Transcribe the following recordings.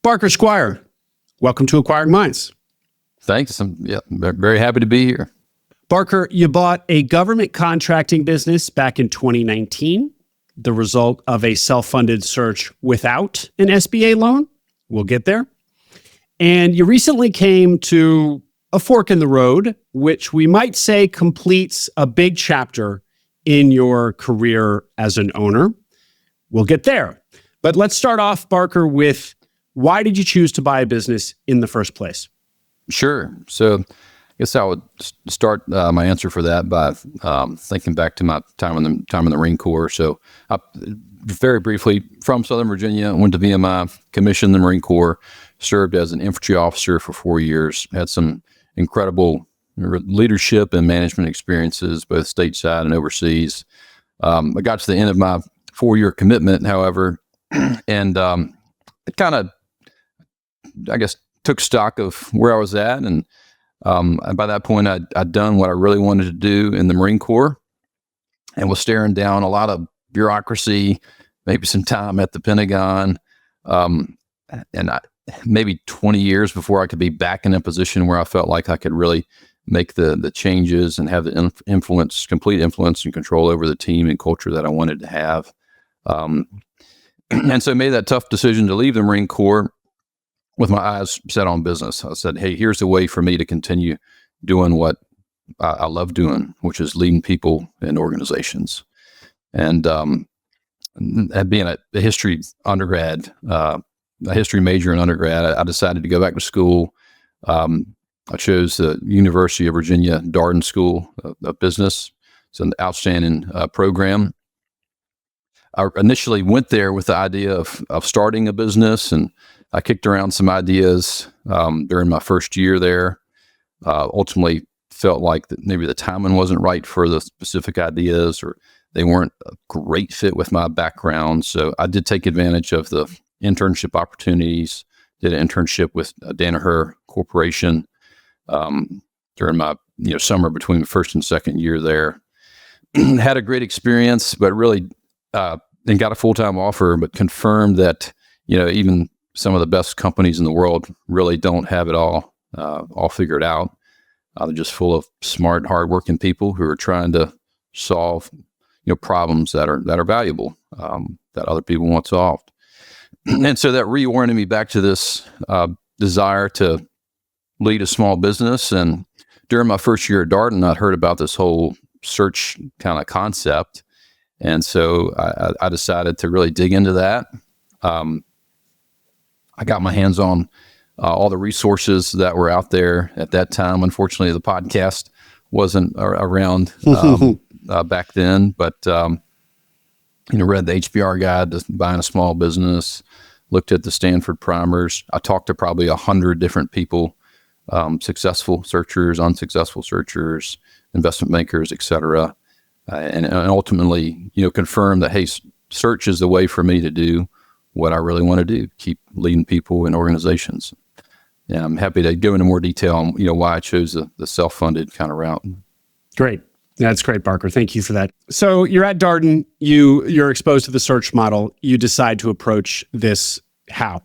Barker Squire, welcome to Acquiring Minds. Thanks. I'm very happy to be here. Barker, you bought a government contracting business back in 2019, the result of a self-funded search without an SBA loan. We'll get there. And you recently came to a fork in the road, which we might say completes a big chapter in your career as an owner. We'll get there. But let's start off, Barker, with why did you choose to buy a business in the first place? Sure. So I guess I would start my answer for that by thinking back to my time in the Marine Corps. So I, very briefly, from Southern Virginia, went to VMI, commissioned in the Marine Corps, served as an infantry officer for 4 years, had some incredible leadership and management experiences, both stateside and overseas. I got to the end of my 4-year commitment, however, and it kind of, I guess, took stock of where I was at. And by that point, I'd done what I really wanted to do in the Marine Corps and was staring down a lot of bureaucracy, maybe some time at the Pentagon, and maybe 20 years before I could be back in a position where I felt like I could really make the changes and have the complete influence and control over the team and culture that I wanted to have. And so I made that tough decision to leave the Marine Corps with my eyes set on business. I said, hey, here's a way for me to continue doing what I love doing, which is leading people and organizations. And being a history undergrad, a history major in undergrad, I decided to go back to school. I chose the University of Virginia Darden School of Business. It's an outstanding program. I initially went there with the idea of starting a business, and I kicked around some ideas during my first year there. Ultimately felt like that maybe the timing wasn't right for the specific ideas, or they weren't a great fit with my background. So I did take advantage of the internship opportunities, did an internship with Danaher Corporation during my summer between the first and second year there. Had a great experience, but really then got a full-time offer, but confirmed that even some of the best companies in the world really don't have it all figured out. They're just full of smart, hardworking people who are trying to solve problems that are valuable that other people want solved. And so that reoriented me back to this desire to lead a small business. And during my first year at Darden, I'd heard about this whole search kind of concept. And so I decided to really dig into that. I got my hands on all the resources that were out there at that time. Unfortunately, the podcast wasn't around back then, but read the HBR guide to buying a small business, looked at the Stanford primers. I talked to probably 100 different people, successful searchers, unsuccessful searchers, investment bankers, et cetera. And ultimately, confirmed that, hey, search is the way for me to do what I really want to do, keep leading people and organizations. Yeah, I'm happy to go into more detail on, why I chose the self-funded kind of route. Great. That's great, Barker. Thank you for that. So you're at Darden, you're exposed to the search model. You decide to approach this how?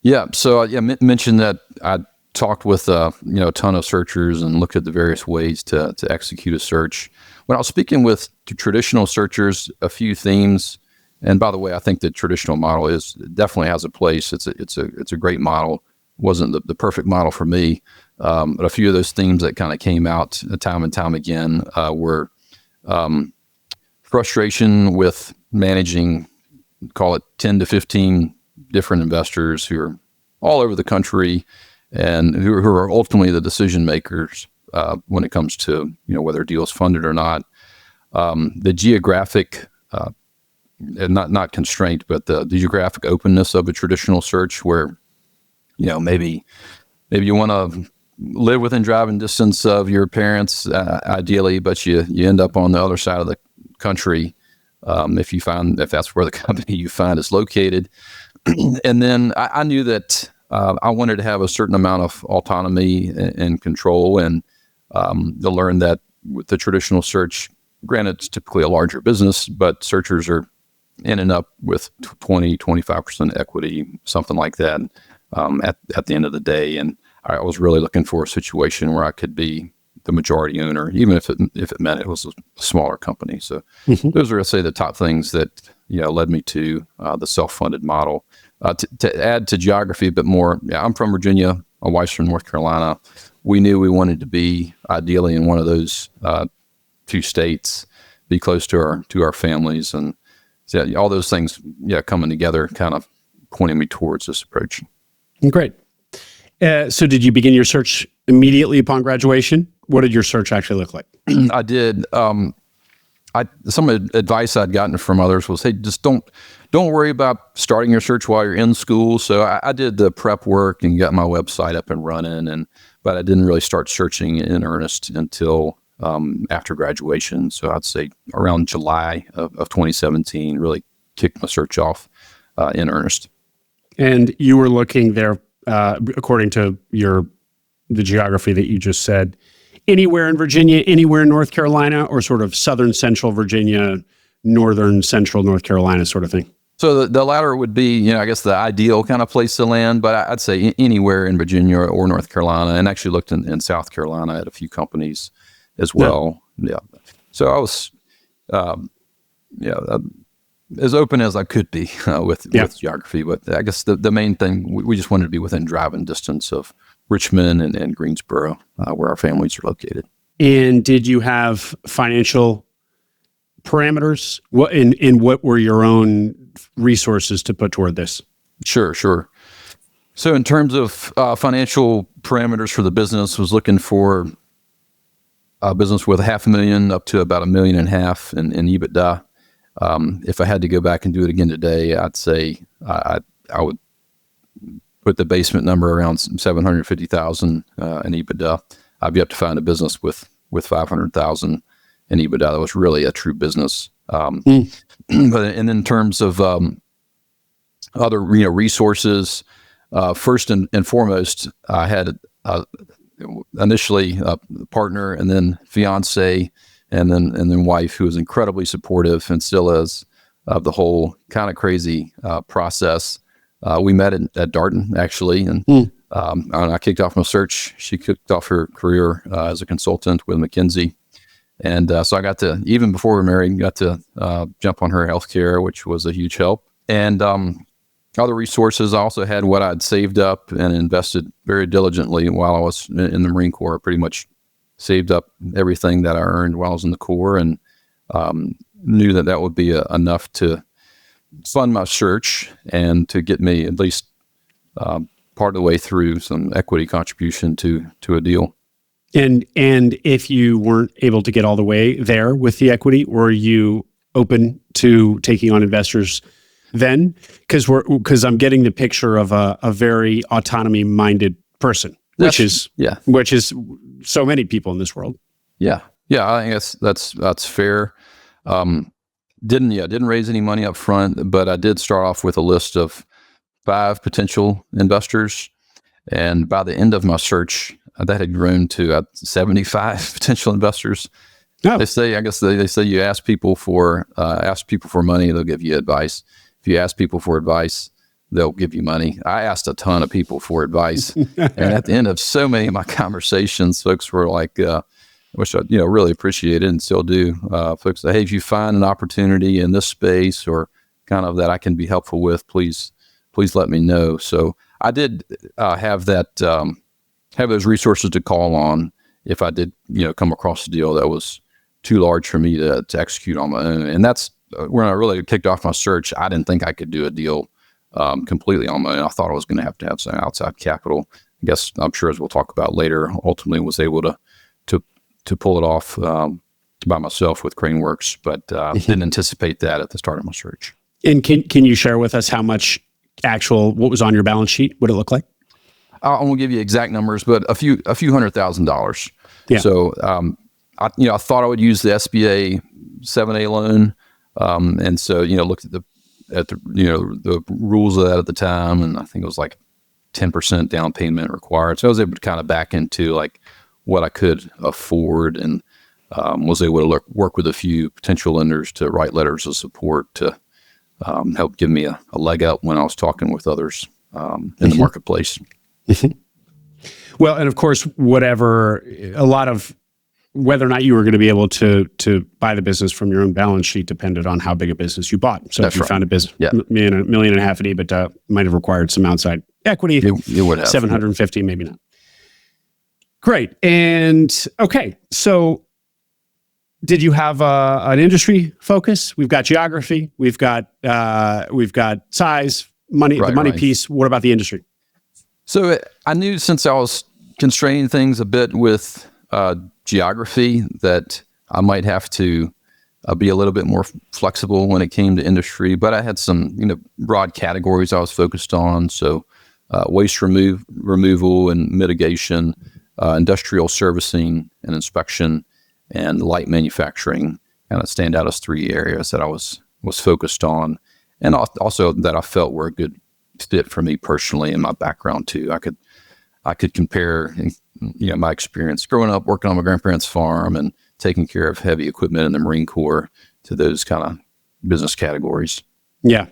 Yeah. So I mentioned that I talked with a ton of searchers and looked at the various ways to execute a search. When I was speaking with traditional searchers, a few themes. And by the way, I think the traditional model definitely has a place. It's a great model. Wasn't the perfect model for me, but a few of those themes that kind of came out time and time again were frustration with managing, call it 10 to 15 different investors who are all over the country and who are ultimately the decision makers when it comes to whether a deal is funded or not. The geographic not constraint, but the geographic openness of a traditional search where, maybe you want to live within driving distance of your parents, ideally, but you end up on the other side of the country if that's where the company you find is located. And then I knew that I wanted to have a certain amount of autonomy and control, and to learn that with the traditional search, granted, it's typically a larger business, but searchers are ended up with 25% equity, something like that, at the end of the day. And I was really looking for a situation where I could be the majority owner, even if it meant it was a smaller company. So those are, I'd say, the top things that led me to the self-funded model. To add to geography a bit more, I'm from Virginia. My wife's from North Carolina. We knew we wanted to be ideally in one of those two states, be close to our families, and so all those things, coming together, kind of pointing me towards this approach. Great. So did you begin your search immediately upon graduation? What did your search actually look like? I did. Some advice I'd gotten from others was, hey, just don't worry about starting your search while you're in school. So I did the prep work and got my website up and running, but I didn't really start searching in earnest until after graduation. So I'd say around July of 2017, really kicked my search off in earnest. And you were looking there, according to the geography that you just said, anywhere in Virginia, anywhere in North Carolina, or sort of southern central Virginia, northern central North Carolina sort of thing? So the latter would be, I guess, the ideal kind of place to land, but I'd say anywhere in Virginia or North Carolina, and actually looked in South Carolina at a few companies as well. Yeah. So I was, as open as I could be with geography, but I guess the main thing, we just wanted to be within driving distance of Richmond and Greensboro, where our families are located. And did you have financial parameters? What were your own resources to put toward this? Sure. So in terms of financial parameters for the business, was looking for a business with $500,000 up to about $1.5 million in EBITDA. If I had to go back and do it again today, I'd say I would put the basement number around $750,000 in EBITDA. I'd be up to find a business with $500,000 in EBITDA that was really a true business. But in terms of other resources, first and foremost, I had initially a partner, and then fiance, and then wife, who was incredibly supportive and still is, of the whole kind of crazy process. We met at Darden, actually, and I kicked off my search. She kicked off her career as a consultant with McKinsey. And so I got to, even before we were married, jump on her healthcare, which was a huge help. And other resources, I also had what I'd saved up and invested very diligently while I was in the Marine Corps. I pretty much saved up everything that I earned while I was in the Corps, and knew that would be enough to fund my search and to get me at least part of the way through some equity contribution to a deal. And if you weren't able to get all the way there with the equity, were you open to taking on investors then? Because I'm getting the picture of a very autonomy-minded person, which is so many people in this world. Yeah. I think that's fair. Didn't raise any money up front, but I did start off with a list of 5 potential investors, and by the end of my search, that had grown to 75 potential investors. Oh. They say you ask people for money, they'll give you advice. If you ask people for advice, they'll give you money. I asked a ton of people for advice, and at the end of so many of my conversations, folks were like, which I really appreciated and still do. Folks say, hey, if you find an opportunity in this space or kind of that I can be helpful with, please let me know. So I did have those resources to call on if I did come across a deal that was too large for me to execute on my own. And that's when I really kicked off my search. I didn't think I could do a deal completely on my own. I thought I was going to have some outside capital. I guess, I'm sure, as we'll talk about later, ultimately was able to pull it off by myself with CraneWorks, but didn't anticipate that at the start of my search. And can you share with us how much what was on your balance sheet? What did it look like? I won't give you exact numbers, but a few $100,000. Yeah. So I thought I would use the SBA 7A loan, and so looked at the rules of that at the time, and I think it was like 10% down payment required. So I was able to kind of back into like what I could afford, and was able to work with a few potential lenders to write letters of support to helped give me a leg up when I was talking with others in the marketplace. Well, and of course, whether or not you were going to be able to buy the business from your own balance sheet depended on how big a business you bought. So That's if you right. found a business, Yeah. $1.5 million in EBITDA, might have required some outside equity. It would have. 750, maybe not. Great. And okay, so did you have an industry focus? We've got geography, we've got size, money, the money piece. What about the industry? So I knew, since I was constraining things a bit with geography, that I might have to be a little bit more flexible when it came to industry. But I had some broad categories I was focused on. So waste removal and mitigation, industrial servicing and inspection, and light manufacturing kind of stand out as three areas that I was focused on, and also that I felt were a good fit for me personally and my background too. I could compare my experience growing up working on my grandparents' farm and taking care of heavy equipment in the Marine Corps to those kind of business categories. Yeah.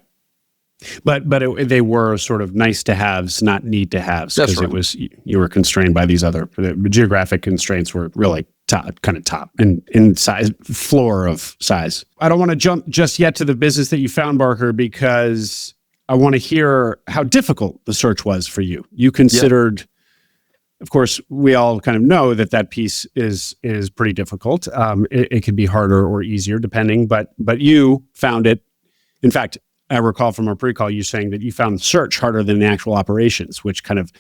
But they were sort of nice to haves, not need to haves, because That's right. You were constrained by these other geographic constraints. Were really top in size, floor of size. I don't want to jump just yet to the business that you found, Barker, because I want to hear how difficult the search was for you. You considered, of course, we all kind of know that piece is pretty difficult. It can be harder or easier depending, but you found it. In fact, I recall from our pre-call you saying that you found search harder than the actual operations, which kind of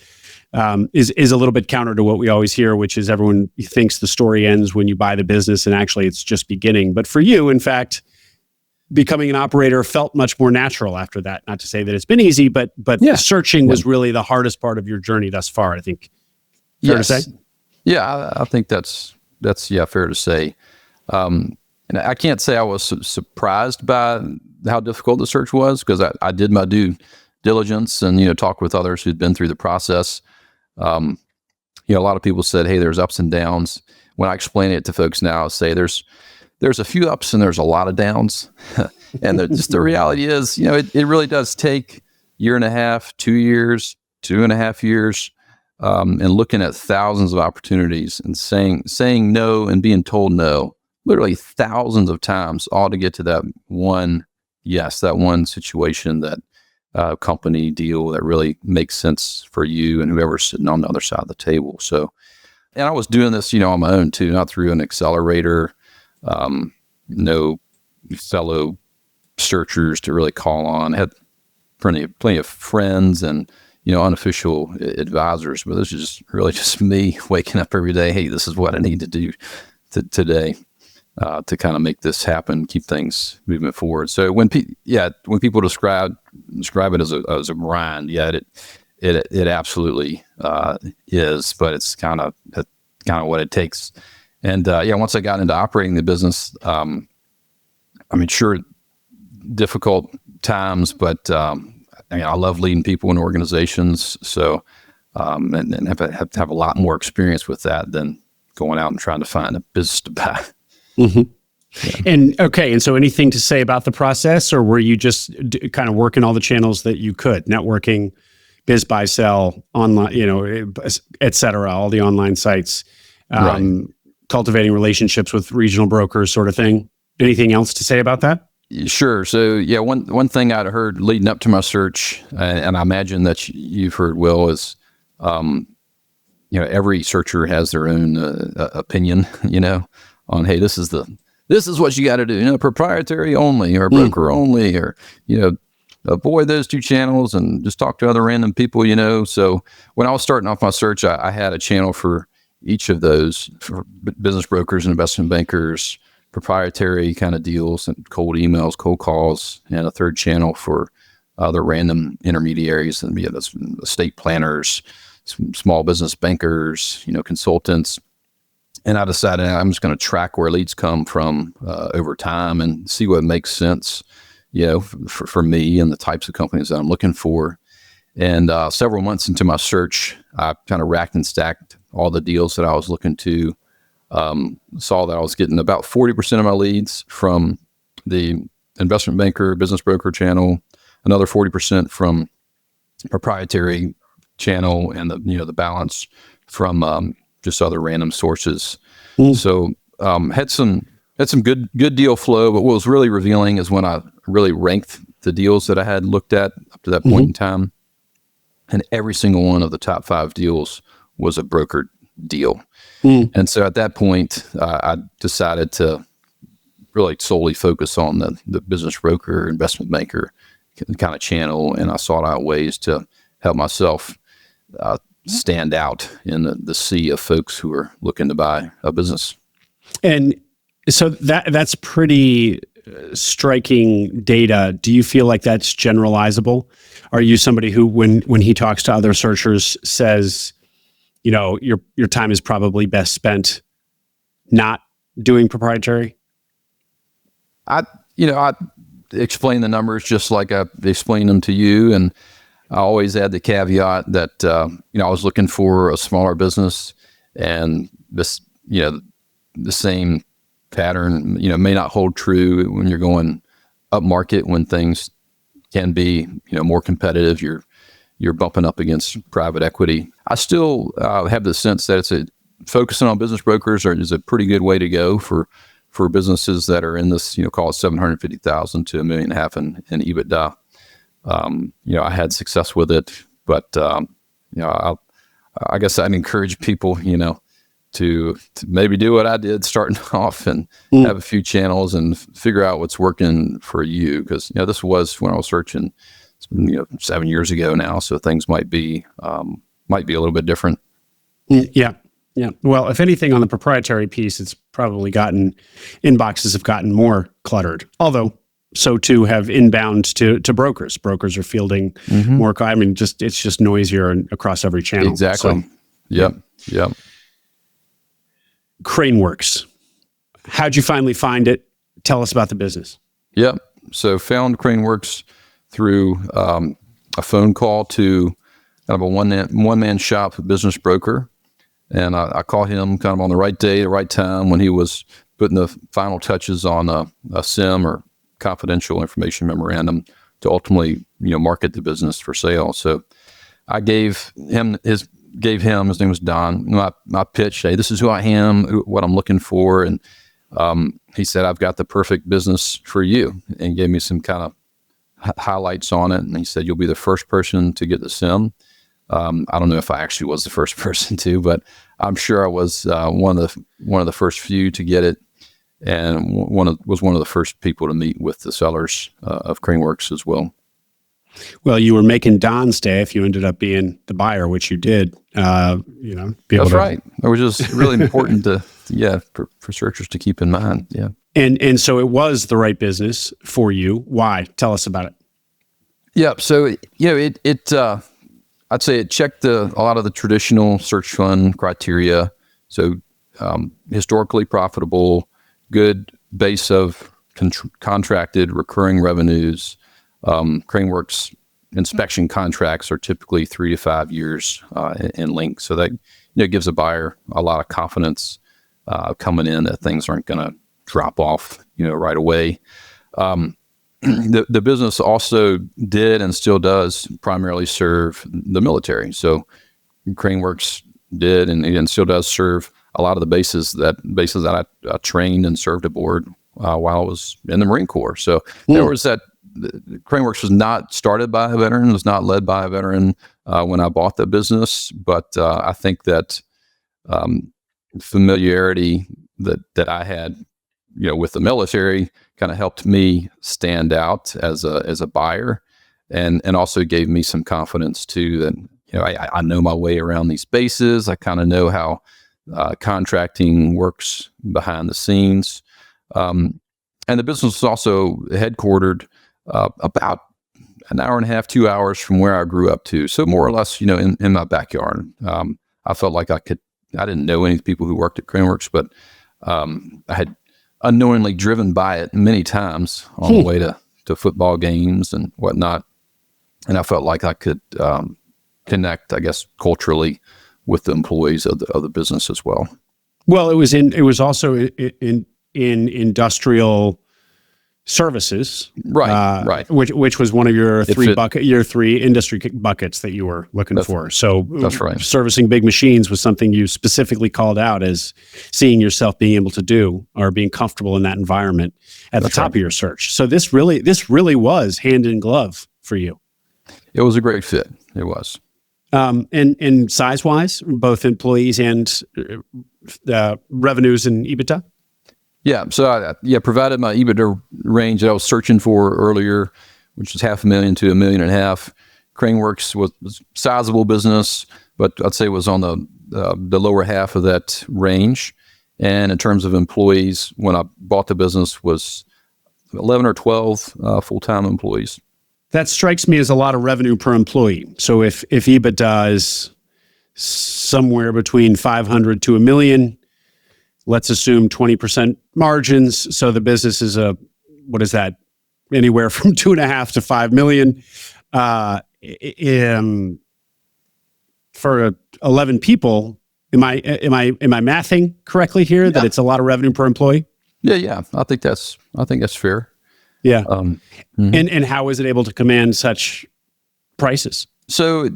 is a little bit counter to what we always hear, which is everyone thinks the story ends when you buy the business, and actually it's just beginning. But for you, in fact, becoming an operator felt much more natural after that. Not to say that it's been easy, but searching was really the hardest part of your journey thus far, I think. Fair to say? Yeah, I think that's fair to say. And I can't say I was surprised by how difficult the search was, because I did my due diligence and talk with others who'd been through the process. A lot of people said, "Hey, there's ups and downs." When I explain it to folks now, I say there's a few ups and there's a lot of downs, and just the reality is, it really does take 1.5 years, 2 years, 2.5 years, and looking at thousands of opportunities and saying no and being told no, literally thousands of times, all to get to that one yes, that one situation, that company deal that really makes sense for you and whoever's sitting on the other side of the table. So, and I was doing this, on my own too, not through an accelerator, no fellow searchers to really call on. I had plenty of friends and, unofficial advisors, but this is really just me waking up every day. Hey, this is what I need to do today. To kind of make this happen, keep things moving forward. So when people describe it as a grind, it absolutely is, but it's kind of what it takes. And once I got into operating the business, sure, difficult times, but I love leading people in organizations. So and have a lot more experience with that than going out and trying to find a business to buy. Mm-hmm. Yeah. And so anything to say about the process, or were you just kind of working all the channels that you could, networking, biz, buy, sell, online, et cetera, all the online sites, cultivating relationships with regional brokers, sort of thing? Anything else to say about that? Sure. So one thing I'd heard leading up to my search, and I imagine that you've heard, Will, is, every searcher has their own opinion, on, hey, this is what you got to do, proprietary only or broker only, or, avoid those two channels and just talk to other random people, So when I was starting off my search, I had a channel for each of those, for business brokers and investment bankers, proprietary kind of deals and cold emails, cold calls, and a third channel for other random intermediaries and estate planners, small business bankers, consultants. And I decided I'm just going to track where leads come from over time and see what makes sense, for me and the types of companies that I'm looking for. And several months into my search, I kind of racked and stacked all the deals that I was looking to. Saw that I was getting about 40% of my leads from the investment banker, business broker channel, another 40% from proprietary channel, and the balance from just other random sources. So had some good deal flow, but what was really revealing is when I really ranked the deals that I had looked at up to that point in time, and every single one of the top 5 deals was a brokered deal. And so at that point, I decided to really solely focus on the business broker, investment banker kind of channel, and I sought out ways to help myself stand out in the sea of folks who are looking to buy a business. And so that's pretty striking data. Do you feel like that's generalizable? Are you somebody who, when he talks to other searchers, says, your time is probably best spent not doing proprietary? I explain the numbers just like I explained them to you, and I always add the caveat that I was looking for a smaller business, and this the same pattern may not hold true when you're going up market, when things can be more competitive. You're bumping up against private equity. I still have the sense that focusing on business brokers is a pretty good way to go for businesses that are in this, call it 750,000 to $1.5 million in EBITDA. I had success with it, but I guess I'd encourage people, to maybe do what I did starting off and have a few channels and figure out what's working for you. Because this was when I was searching, 7 years ago now, so things might be a little bit different. Yeah. Well, if anything, on the proprietary piece, it's probably inboxes have gotten more cluttered. Although, so too have inbound to brokers. Brokers are fielding more. It's just noisier across every channel. Exactly. So, Yep. CraneWorks. How'd you finally find it? Tell us about the business. Yep. So found CraneWorks through a phone call to kind of a one-man shop business broker. And I caught him kind of on the right day, the right time, when he was putting the final touches on a SIM, or confidential information memorandum, to ultimately market the business for sale. So I gave him his name was Don, my pitch. Hey, this is who I am, what I'm looking for, and he said, I've got the perfect business for you, and gave me some kind of highlights on it. And he said, you'll be the first person to get the SIM. I don't know if I actually was the first person to, but I'm sure I was one of the first few to get it, and was one of the first people to meet with the sellers of CraneWorks as well. Well, you were making Don's day if you ended up being the buyer, which you did. That's right. It was just really important for searchers to keep in mind. Yeah. And so it was the right business for you. Why? Tell us about it. Yeah. So I'd say it checked a lot of the traditional search fund criteria. So historically profitable, good base of contracted recurring revenues. CraneWorks inspection contracts are typically 3 to 5 years in length. So that gives a buyer a lot of confidence coming in that things aren't going to drop off right away. The business also did and still does primarily serve the military. So CraneWorks did and still does serve a lot of the bases that I trained and served aboard while I was in the Marine Corps. So there was that. CraneWorks was not started by a veteran, was not led by a veteran when I bought the business, but I think that familiarity that I had, with the military kind of helped me stand out as a buyer, and also gave me some confidence too that I know my way around these bases. I kind of know how contracting works behind the scenes, and the business was also headquartered about an hour and a half, 2 hours from where I grew up to. So more or less, in my backyard. I felt like I didn't know any people who worked at CraneWorks, but I had unknowingly driven by it many times on the way to football games and whatnot. And I felt like I could connect, I guess, culturally with the employees of the business as well. Well, it was also in industrial services, right. which was one of your It three industry buckets that you were looking for. So that's right. Servicing big machines was something you specifically called out as seeing yourself being able to do or being comfortable in that environment at the top of your search. So this really was hand in glove for you. It was a great fit. It was. And size wise, both employees and revenues and EBITDA. Yeah. So I provided my EBITDA range that I was searching for earlier, which was $500,000 to $1.5 million. CraneWorks was a sizable business, but I'd say it was on the lower half of that range. And in terms of employees, when I bought the business, was 11 or 12 full-time employees. That strikes me as a lot of revenue per employee. So if EBITDA is somewhere between 500 to $1 million, let's assume 20% margins. So the business is what is that? Anywhere from 2.5 to 5 million. For 11 people, am I mathing correctly here? Yeah. That it's a lot of revenue per employee? Yeah. I think that's fair. Yeah. And how is it able to command such prices? So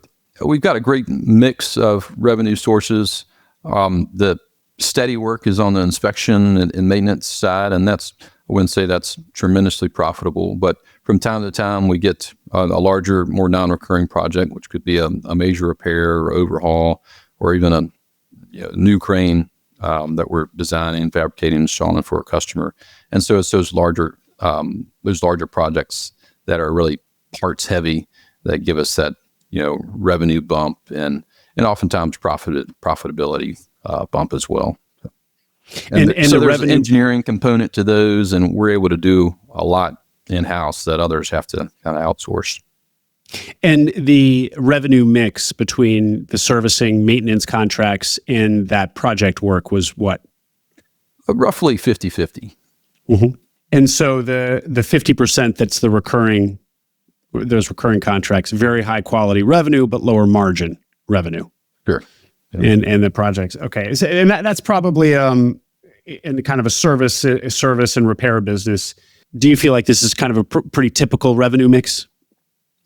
we've got a great mix of revenue sources. The steady work is on the inspection and maintenance side, and I wouldn't say that's tremendously profitable, but from time to time we get a larger, more non-recurring project, which could be a major repair or overhaul, or even a new crane that we're designing, fabricating, and installing for a customer. And so it's those larger projects that are really parts heavy that give us that revenue bump and oftentimes profitability bump as well. And so there's an engineering component to those, and we're able to do a lot in-house that others have to kind of outsource. And the revenue mix between the servicing, maintenance contracts, and that project work was what? Roughly 50-50. Mm-hmm. And so the 50% that's those recurring contracts, very high quality revenue, but lower margin revenue. Sure. Yeah. And the projects. Okay. So, and that's probably in kind of a service and repair business. Do you feel like this is kind of a pretty typical revenue mix?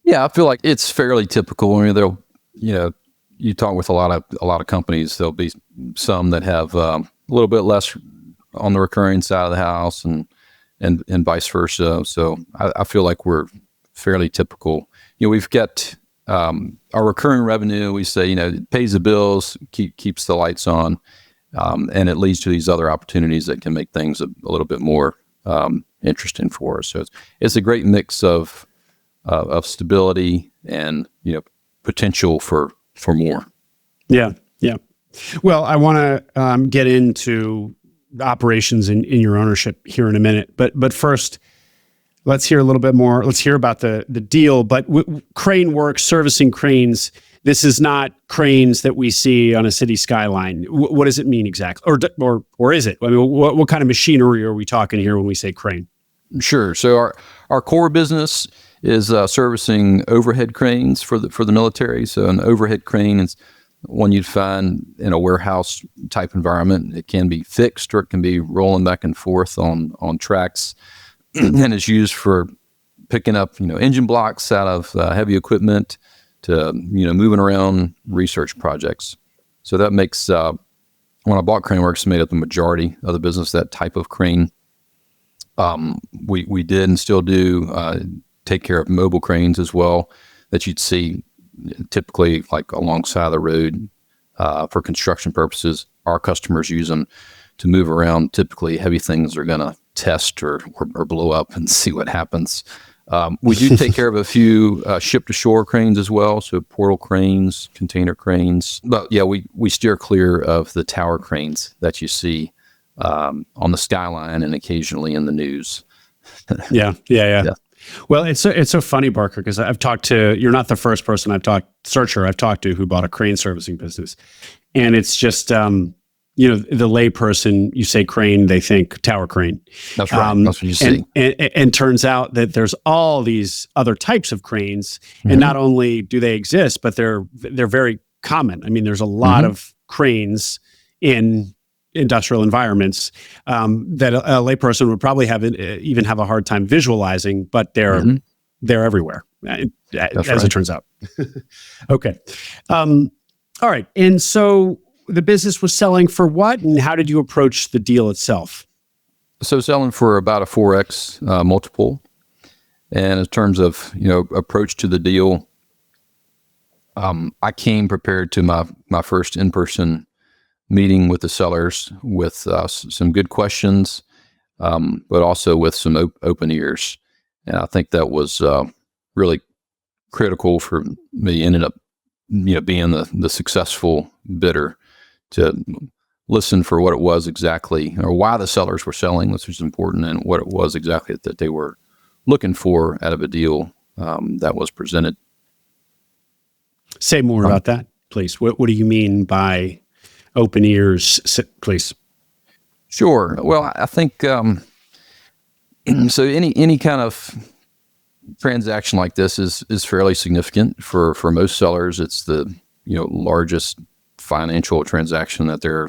Yeah, I feel like it's fairly typical. I mean, you talk with a lot of companies, there'll be some that have a little bit less on the recurring side of the house and vice versa. So I feel like we're fairly typical. We've got our recurring revenue. We say, it pays the bills, keeps the lights on, and it leads to these other opportunities that can make things a little bit more interesting for us. So it's a great mix of stability and potential for more. Yeah. Well, I want to get into the operations in your ownership here in a minute, but first, let's hear a little bit more. Let's hear about the deal. But CraneWorks, servicing cranes. This is not cranes that we see on a city skyline. What does it mean exactly, or is it? I mean, what kind of machinery are we talking here when we say crane? Sure. So our core business is servicing overhead cranes for the military. So an overhead crane is one you'd find in a warehouse type environment. It can be fixed or it can be rolling back and forth on tracks, and it's used for picking up engine blocks out of heavy equipment to moving around research projects. So that makes when I bought CraneWorks, made up the majority of the business, that type of crane. We did and still do take care of mobile cranes as well that you'd see typically like alongside the road for construction purposes. Our customers use them to move around. Typically heavy things they're going to test or blow up and see what happens. We do take care of a few ship-to-shore cranes as well, so portal cranes, container cranes. But yeah, we steer clear of the tower cranes that you see on the skyline and occasionally in the news. Yeah. Well, it's so funny, Barker, because you're not the first person I've talked to who bought a crane servicing business. And it's just, the layperson, you say crane, they think tower crane. That's right. That's what you see. And turns out that there's all these other types of cranes. Mm-hmm. And not only do they exist, but they're very common. I mean, there's a lot of cranes in industrial environments that a layperson would probably even have a hard time visualizing, but they're everywhere, as it turns out. Okay. All right. And so the business was selling for what, and how did you approach the deal itself? So selling for about a 4x multiple. And in terms of, approach to the deal, I came prepared to my first in-person meeting with the sellers with some good questions, but also with some open ears. And I think that was really critical for me. Ended up, being the successful bidder, to listen for what it was exactly, or why the sellers were selling, which was important, and what it was exactly that they were looking for out of a deal that was presented. Say more about that, please. What do you mean by open ears, please? Sure. Well, I think so. Any kind of transaction like this is fairly significant for most sellers. It's the largest financial transaction that they're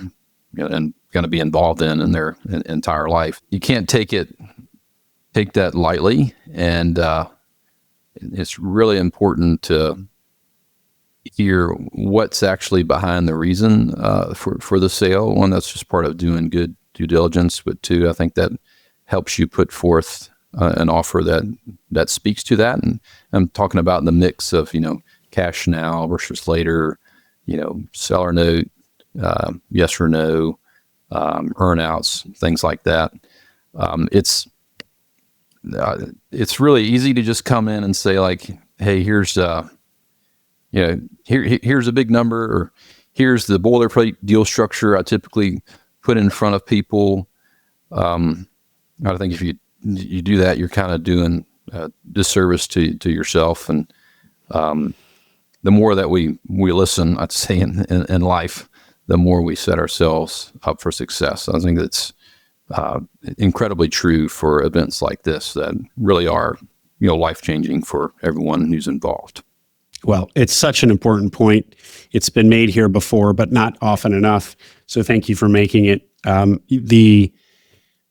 and going to be involved in their entire life. You can't take that lightly, and it's really important to hear what's actually behind the reason for the sale. One, that's just part of doing good due diligence, but two, I think that helps you put forth an offer that speaks to that. And I'm talking about the mix of cash now versus later, seller note, yes or no, earnouts, things like that. It's really easy to just come in and say, like, hey, here's here's a big number, or here's the boilerplate deal structure I typically put in front of people. I think if you do that, you're kind of doing a disservice to yourself. And the more that we listen, I'd say in life, the more we set ourselves up for success. I think that's incredibly true for events like this that really are life-changing for everyone who's involved. Well, it's such an important point. It's been made here before, but not often enough. So thank you for making it. The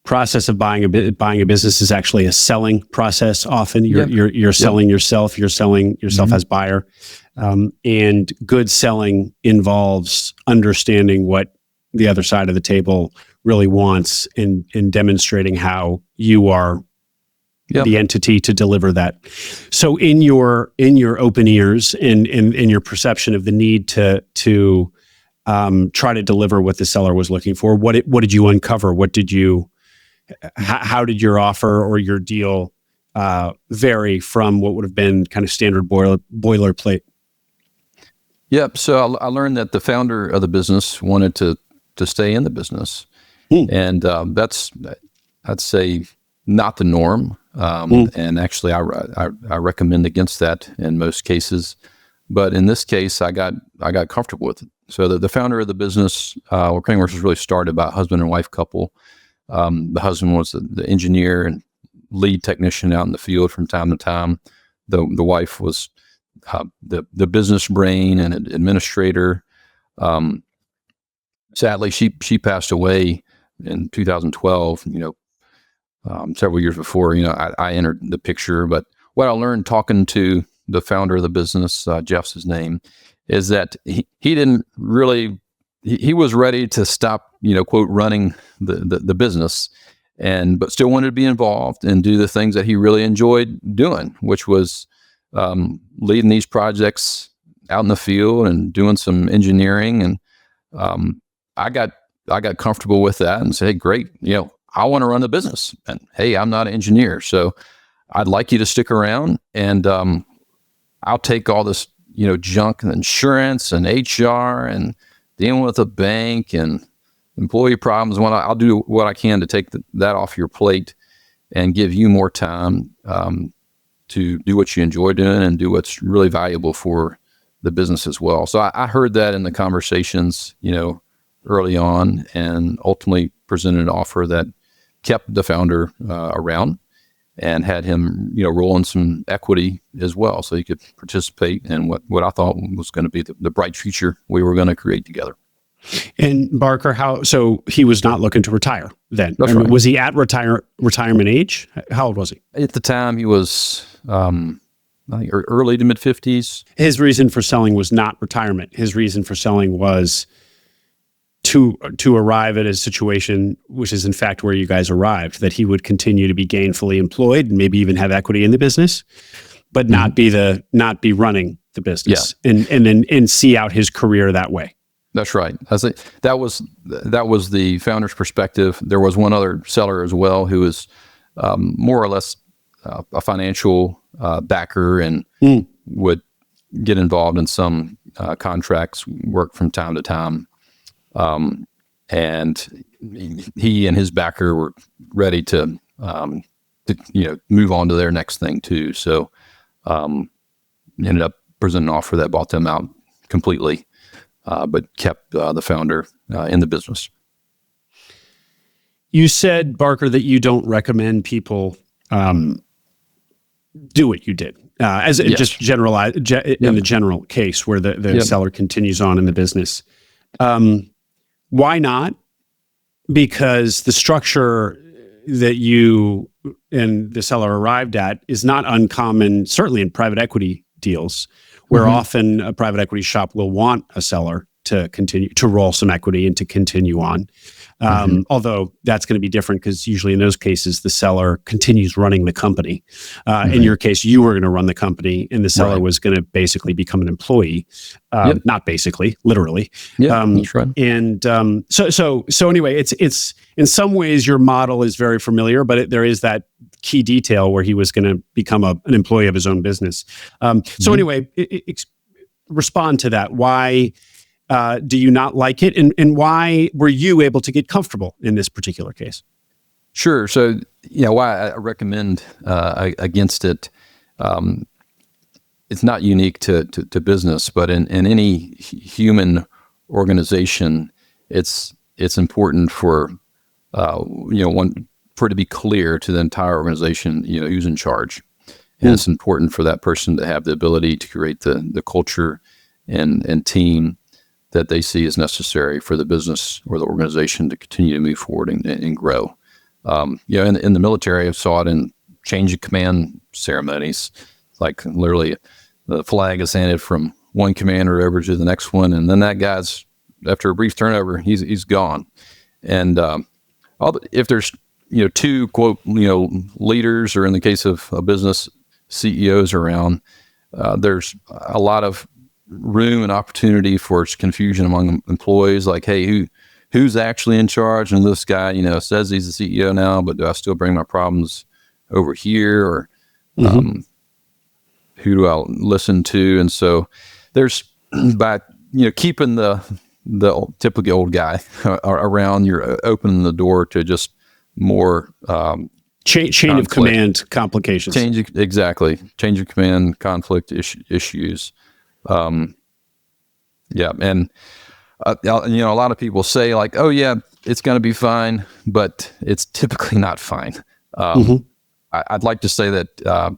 process of buying a business is actually a selling process. Often you're selling yourself. You're selling yourself as buyer, and good selling involves understanding what the other side of the table really wants, and demonstrating how you are the entity to deliver that. So in your open ears and in your perception of the need to try to deliver what the seller was looking for, what did you uncover? How did your offer or your deal vary from what would have been kind of standard boilerplate? Yep. So I learned that the founder of the business wanted to stay in the business, and that's, I'd say, not the norm. And actually, I recommend against that in most cases. But in this case, I got comfortable with it. So the founder of the business, CraneWorks was really started by a husband and wife couple. The husband was the engineer and lead technician out in the field from time to time. The wife was the business brain and administrator. Sadly, she passed away in 2012. Several years before, I entered the picture. But what I learned talking to the founder of the business, Jeff's his name, is that he didn't really. He was ready to stop, quote, running the business, but still wanted to be involved and do the things that he really enjoyed doing, which was leading these projects out in the field and doing some engineering. And I got comfortable with that and said, hey, great, I want to run the business. And hey, I'm not an engineer, so I'd like you to stick around, and I'll take all this, junk and insurance and HR and dealing with a bank and employee problems. I'll do what I can to take that off your plate and give you more time to do what you enjoy doing and do what's really valuable for the business as well. So I heard that in the conversations, early on, and ultimately presented an offer that kept the founder around and had him, roll in some equity as well, so he could participate in what I thought was going to be the bright future we were going to create together. And Barker, so he was not looking to retire then? That's right. Was he at retirement age? How old was he? At the time, he was I think early to mid 50s. His reason for selling was not retirement. His reason for selling was to arrive at a situation, which is in fact where you guys arrived, that he would continue to be gainfully employed and maybe even have equity in the business, but not be running the business, and see out his career that way. That's right. That was the founder's perspective. There was one other seller as well who was more or less a financial backer and would get involved in some contracts, work from time to time. And he and his backer were ready to move on to their next thing too. So ended up presenting an offer that bought them out completely, but kept the founder in the business. You said, Barker, that you don't recommend people do what you did, just generalize in the general case where the seller continues on in the business. Why not? Because the structure that you and the seller arrived at is not uncommon, certainly in private equity deals, where often a private equity shop will want a seller to continue to roll some equity and to continue on. Although that's going to be different because usually in those cases, the seller continues running the company. In your case, you were going to run the company and the seller was going to basically become an employee. Not basically, literally. That's right. And so anyway, it's in some ways your model is very familiar, but there is that key detail where he was going to become an employee of his own business. So anyway, respond to that. Why do you not like it? And why were you able to get comfortable in this particular case? Sure. So, why I recommend against it, it's not unique to business, but in any human organization, it's important for, for it to be clear to the entire organization, who's in charge. And it's important for that person to have the ability to create the culture and team that they see is necessary for the business or the organization to continue to move forward and grow. In the military, I saw it in change of command ceremonies. Like literally the flag is handed from one commander over to the next one. And then that guy's, after a brief turnover, he's gone. And if there's, two quote, leaders, or in the case of a business, CEOs around, there's a lot of room and opportunity for confusion among employees. Like, hey, who's actually in charge? And this guy, says he's the CEO now, but do I still bring my problems over here? Or who do I listen to? And so there's, by keeping the typical old guy around, you're opening the door to just more chain of command complications. Exactly. Change of command, conflict issues. And a lot of people say like, oh yeah, it's going to be fine, but it's typically not fine. I'd like to say that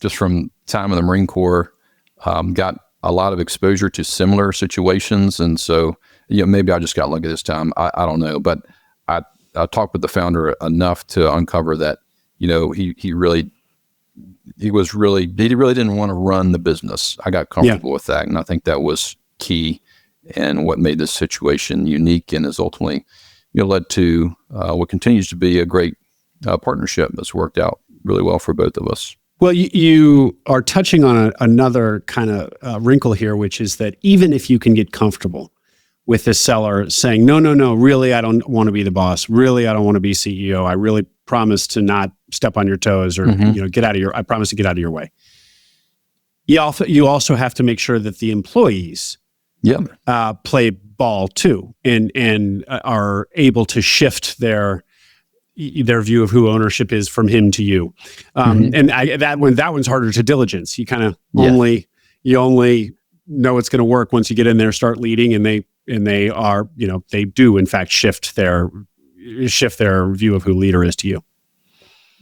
just from time in the Marine Corps, got a lot of exposure to similar situations. And so, maybe I just got lucky this time. I don't know, but I talked with the founder enough to uncover that, he really didn't want to run the business. I got comfortable with that. And I think that was key and what made this situation unique and has ultimately, led to what continues to be a great partnership that's worked out really well for both of us. Well, you are touching on another kind of wrinkle here, which is that even if you can get comfortable with the seller saying, no, really, I don't want to be the boss. Really, I don't want to be CEO. I really promise to not step on your toes or, I promise to get out of your way. You also have to make sure that the employees play ball too and are able to shift their view of who ownership is from him to you. And that one's harder to diligence. You kind of only know it's going to work once you get in there, start leading, and they are, they do in fact shift their view of who leader is to you.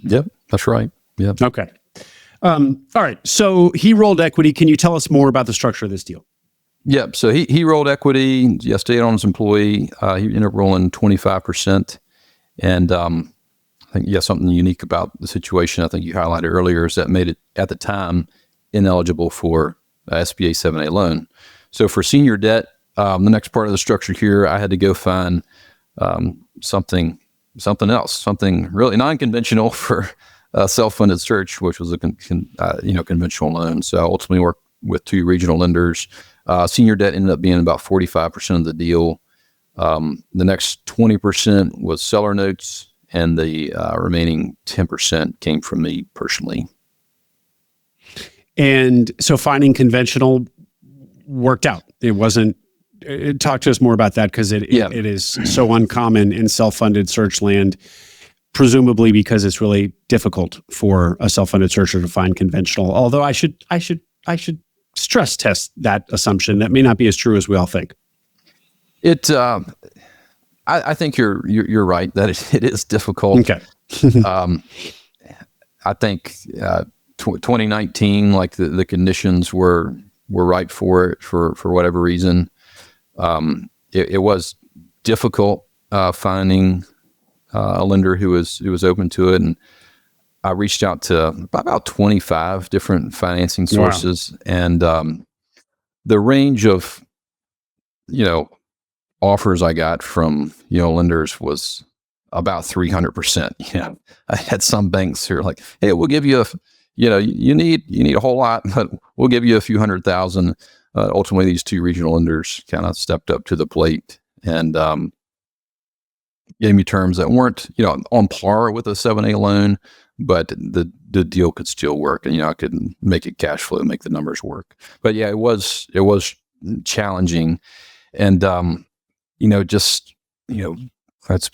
Yep, that's right. Yep. Okay. All right. So he rolled equity. Can you tell us more about the structure of this deal? Yep. So he rolled equity. Yeah, stayed on as employee. He ended up rolling 25%. And I think, something unique about the situation I think you highlighted earlier is that made it, at the time, ineligible for a SBA 7A loan. So for senior debt, the next part of the structure here, I had to go find something else, something really non-conventional for a self-funded search, which was a conventional loan. So I ultimately worked with two regional lenders. Senior debt ended up being about 45% of the deal. The next 20% was seller notes, and the remaining 10% came from me personally. And so finding conventional worked out. It wasn't. Talk to us more about that, because it is so uncommon in self-funded search land, presumably because it's really difficult for a self-funded searcher to find conventional. Although I should stress test that assumption. That may not be as true as we all think. I think you're right that it is difficult. Okay. I think 2019, like the conditions were right for it for whatever reason. It was difficult finding a lender who was open to it, and I reached out to about 25 different financing sources. Wow. And the range of offers I got from lenders was about 300%. I had some banks who are like, "Hey, we'll give you you need a whole lot, but we'll give you a few $100,000." Ultimately, these two regional lenders kind of stepped up to the plate and gave me terms that weren't on par with a 7A loan, but the deal could still work, and I could make it cash flow, make the numbers work. But yeah, it was challenging, and that's,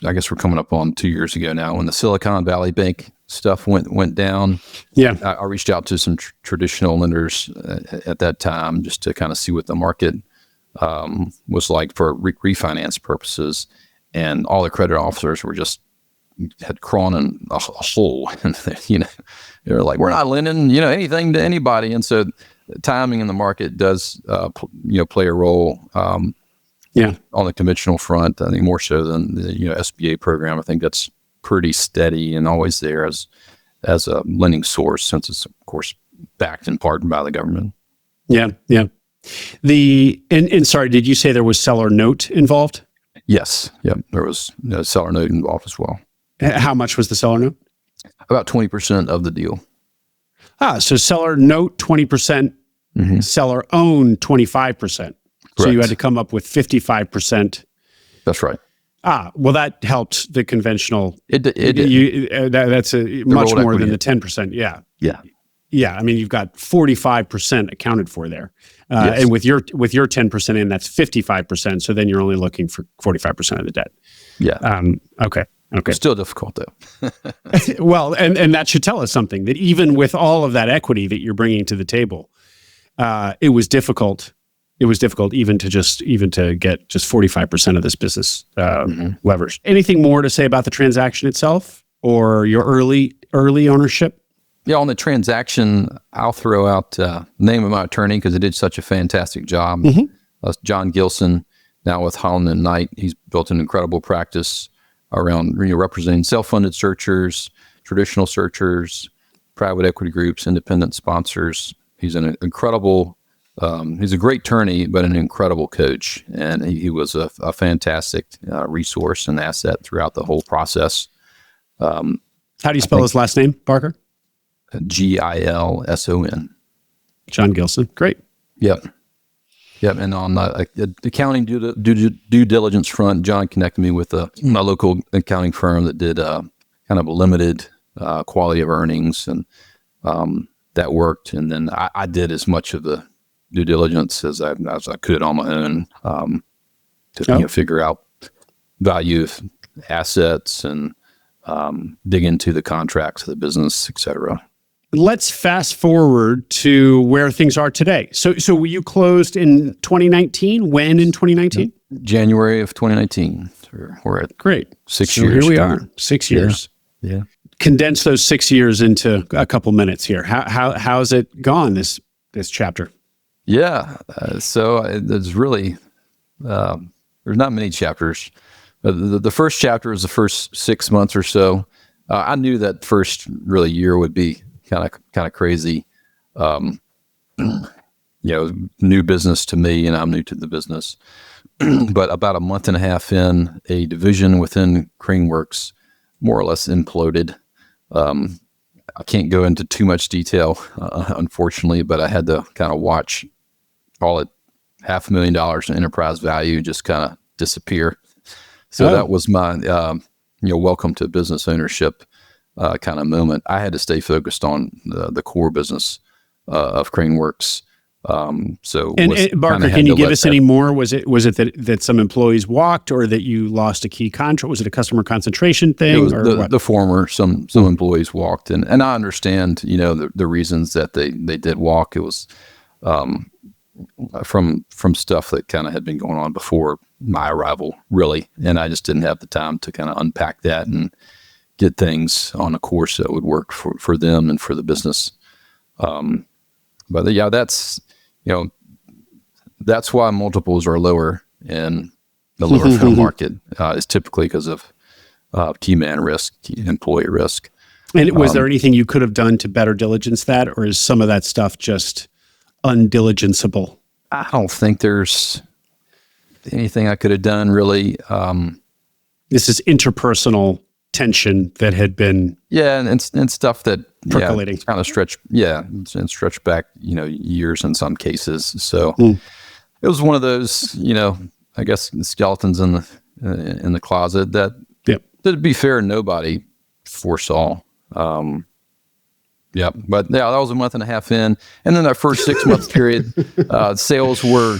I guess we're coming up on 2 years ago now when the Silicon Valley Bank stuff went down. Yeah, I reached out to some traditional lenders at that time just to kind of see what the market was like for refinance purposes, and all the credit officers had crawled in a hole, and they're like, "We're not lending anything to anybody." And so timing in the market does play a role. On the conventional front, I think more so than the SBA program. I think that's pretty steady and always there as a lending source, since it's of course backed in part by the government. Yeah. And sorry, did you say there was seller note involved? Yes. Yep. There was a seller note involved as well. How much was the seller note? About 20% of the deal. So seller note 20%, seller own 25%. So you had to come up with 55%. That's right. Well, that helped the conventional. It did. That's much more than the 10%. Yeah. Yeah. I mean, you've got 45% accounted for there. Yes. And with your 10% in, that's 55%. So then you're only looking for 45% of the debt. Yeah. Okay. Still difficult though. Well, and that should tell us something, that even with all of that equity that you're bringing to the table, it was difficult. It was difficult even to get just 45% of this business leveraged. Anything more to say about the transaction itself or your early ownership? Yeah, on the transaction, I'll throw out the name of my attorney because he did such a fantastic job. John Gilson, now with Holland & Knight. He's built an incredible practice around representing self-funded searchers, traditional searchers, private equity groups, independent sponsors. He's an incredible. He's a great attorney, but an incredible coach, and he was a fantastic resource and asset throughout the whole process. How do you spell his last name, Barker? Gilson. John Gilson. Great. Yep. And on the accounting due diligence front, John connected me with a local accounting firm that did kind of a limited quality of earnings, and that worked. And then I did as much of the due diligence as I could on my own to figure out value of assets and dig into the contracts of the business, et cetera. Let's fast forward to where things are today. So you closed in 2019? When in 2019? January of 2019. We're at great 6 years. Here we are. 6 years. Yeah. Condense those 6 years into a couple minutes here. How's it gone, this chapter? Yeah. There's really, there's not many chapters. The first chapter is the first 6 months or so. I knew that first really year would be kind of crazy. New business to me, and I'm new to the business. But about a month and a half in, a division within CraneWorks more or less imploded. I can't go into too much detail, unfortunately, but I had to kind of watch all it $500,000 in enterprise value just kind of disappear. So that was my, welcome to business ownership kind of moment. I had to stay focused on the core business of CraneWorks. Barker, can you give us any more? Was it that some employees walked, or that you lost a key contract? Was it a customer concentration thing? It was the former. Some employees walked, and I understand, the reasons that they did walk. It was from stuff that kind of had been going on before my arrival, really, and I just didn't have the time to kind of unpack that and get things on a course that would work for them and for the business. But yeah, that's why multiples are lower in the lower film market. Is typically because of key man risk, key employee risk. And was there anything you could have done to better diligence that, or is some of that stuff just undiligenceable? I don't think there's anything I could have done really. This is interpersonal tension that had been and stuff that percolating, kind of stretched back years in some cases. So it was one of those I guess skeletons in the closet that to be fair nobody foresaw. But that was a month and a half in, and then that first 6 month period, sales were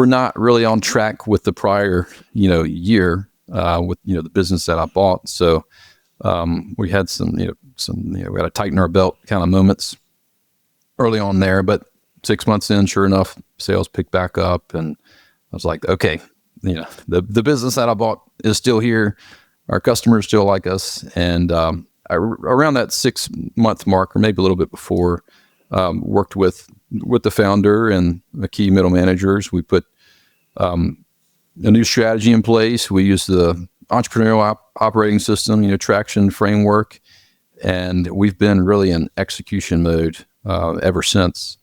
not really on track with the prior year. With the business that I bought, so we had some we had to tighten our belt kind of moments early on there. But 6 months in, sure enough, sales picked back up, and I was like, okay, the business that I bought is still here. Our customers still like us, and around that 6 month mark, or maybe a little bit before, worked with the founder and the key middle managers. We put a new strategy in place. We use the entrepreneurial operating system, traction framework, and we've been really in execution mode ever since.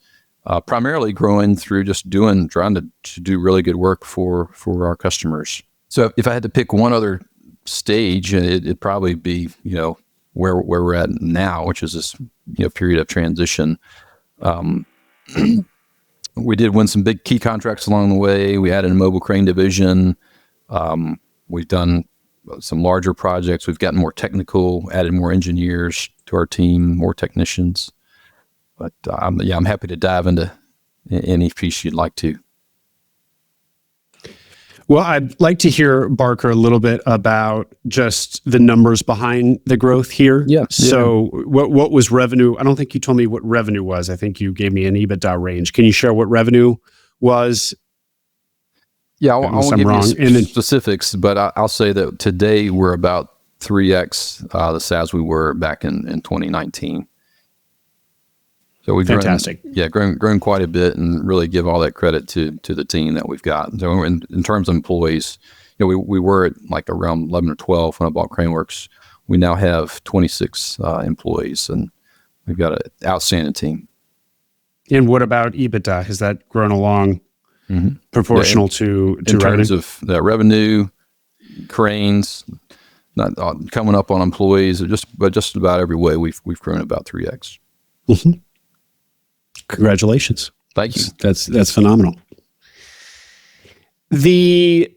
Primarily growing through just trying to do really good work for our customers. So if I had to pick one other stage, it'd probably be where we're at now, which is this period of transition. We did win some big key contracts along the way. We added a mobile crane division. We've done some larger projects. We've gotten more technical, added more engineers to our team, more technicians. But I'm happy to dive into any piece you'd like to. Well, I'd like to hear, Barker, a little bit about just the numbers behind the growth here. Yeah. So what was revenue? I don't think you told me what revenue was. I think you gave me an EBITDA range. Can you share what revenue was? Yeah, I won't give you specifics, but I'll say that today we're about 3x the size we were back in 2019. So we've fantastic. Grown quite a bit, and really give all that credit to the team that we've got. So in terms of employees, we were at like around 11 or 12 when I bought CraneWorks. We now have 26 employees, and we've got an outstanding team. And what about EBITDA? Has that grown along proportional to in revenue? Terms of revenue, cranes, not coming up on employees, but just about every way we've grown about 3x. Mm-hmm. Congratulations. Thank you. That's phenomenal. The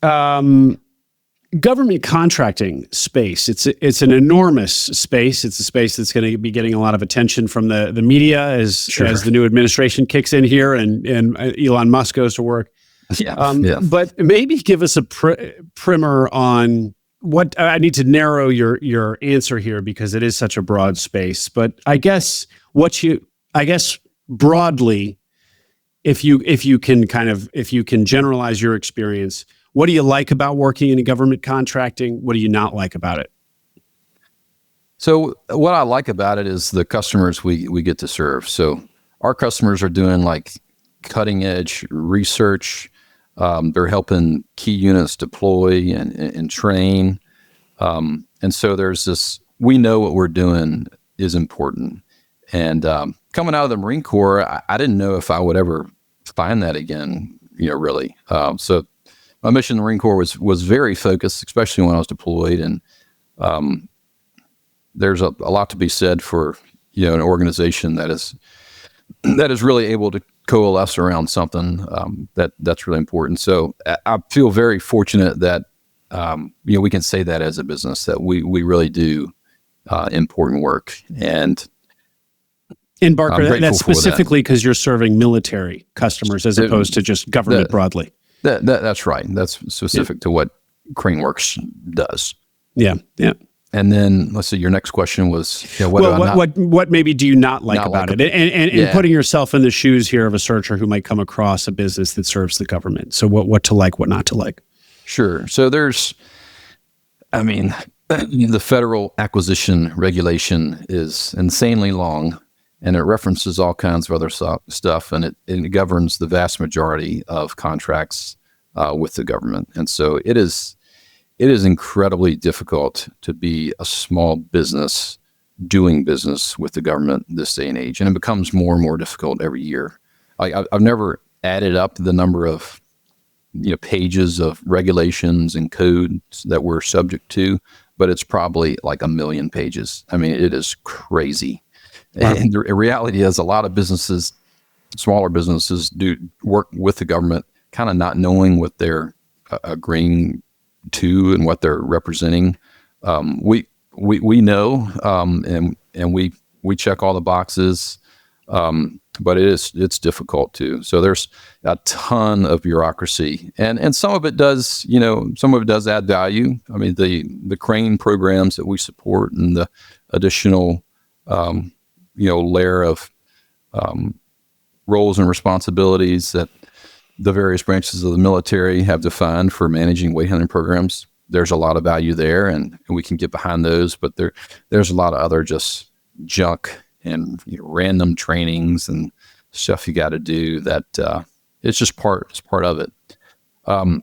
government contracting space, it's an enormous space. It's a space that's going to be getting a lot of attention from the media as the new administration kicks in here and Elon Musk goes to work. But maybe give us a primer on what I need to narrow your answer here, because it is such a broad space. But I guess broadly, if you can generalize your experience, what do you like about working in government contracting? What do you not like about it? So what I like about it is the customers we get to serve. So our customers are doing like cutting edge research. They're helping key units deploy and train. And so there's this, we know what we're doing is important. And coming out of the Marine Corps, I didn't know if I would ever find that again, really. So my mission in the Marine Corps was very focused, especially when I was deployed. And there's a lot to be said for, an organization that is really able to coalesce around something that's really important. So I feel very fortunate that we can say that as a business, that we really do important work. And Barker, that's specifically because you're serving military customers as opposed to just government broadly. That's right. That's specific to what CraneWorks does. Yeah. And then let's see, your next question was, what maybe do you not like about it? And putting yourself in the shoes here of a searcher who might come across a business that serves the government. So what to like, what not to like? Sure. So the federal acquisition regulation is insanely long, and it references all kinds of other stuff, and it governs the vast majority of contracts with the government. And so it is incredibly difficult to be a small business doing business with the government this day and age, and it becomes more and more difficult every year. I've never added up the number of pages of regulations and codes that we're subject to, but it's probably like 1 million pages. I mean, it is crazy. Wow. And the reality is, a lot of businesses, smaller businesses, do work with the government, kind of not knowing what they're agreeing to and what they're representing. We know, and we check all the boxes, but it's difficult too. So there's a ton of bureaucracy, and some of it does add value. I mean, the Crane programs that we support and the additional layer of roles and responsibilities that the various branches of the military have defined for managing weight handling programs. There's a lot of value there, and we can get behind those. But there's a lot of other just junk and random trainings and stuff you got to do that it's just part of it. And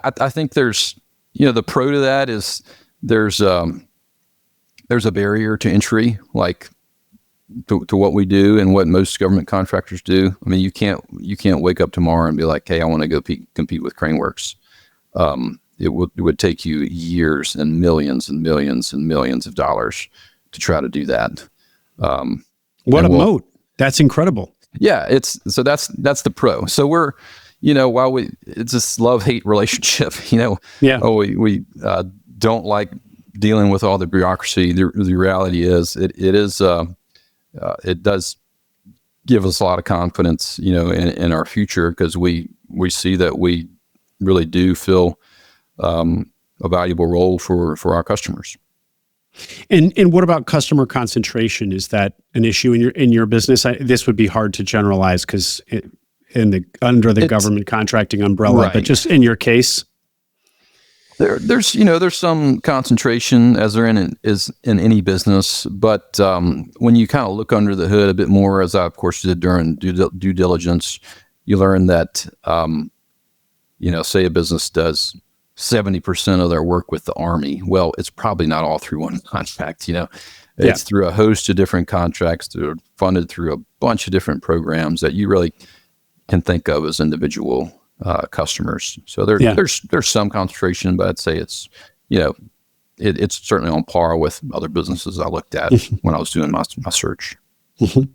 I think there's the pro to that is there's a barrier to entry, like to what we do and what most government contractors do. I mean, you can't wake up tomorrow and be like, hey, I want to go compete with CraneWorks. It would take you years and millions and millions and millions of dollars to try to do that. What a moat. That's incredible. Yeah, that's the pro. So we're, while it's this love-hate relationship, we don't like dealing with all the bureaucracy. The reality is it does give us a lot of confidence, in our future, because we see that we really do fill a valuable role for our customers. And what about customer concentration? Is that an issue in your business? This would be hard to generalize because under the government contracting umbrella, right. But just in your case, there's some concentration, as there is in any business. But when you kind of look under the hood a bit more, as I of course did during due diligence, you learn that say a business does 70% of their work with the Army. Well, it's probably not all through one contract. It's through a host of different contracts that are funded through a bunch of different programs that you really can think of as individual customers. So there's some concentration, but I'd say it's it's certainly on par with other businesses I looked at when I was doing my search. Mm-hmm.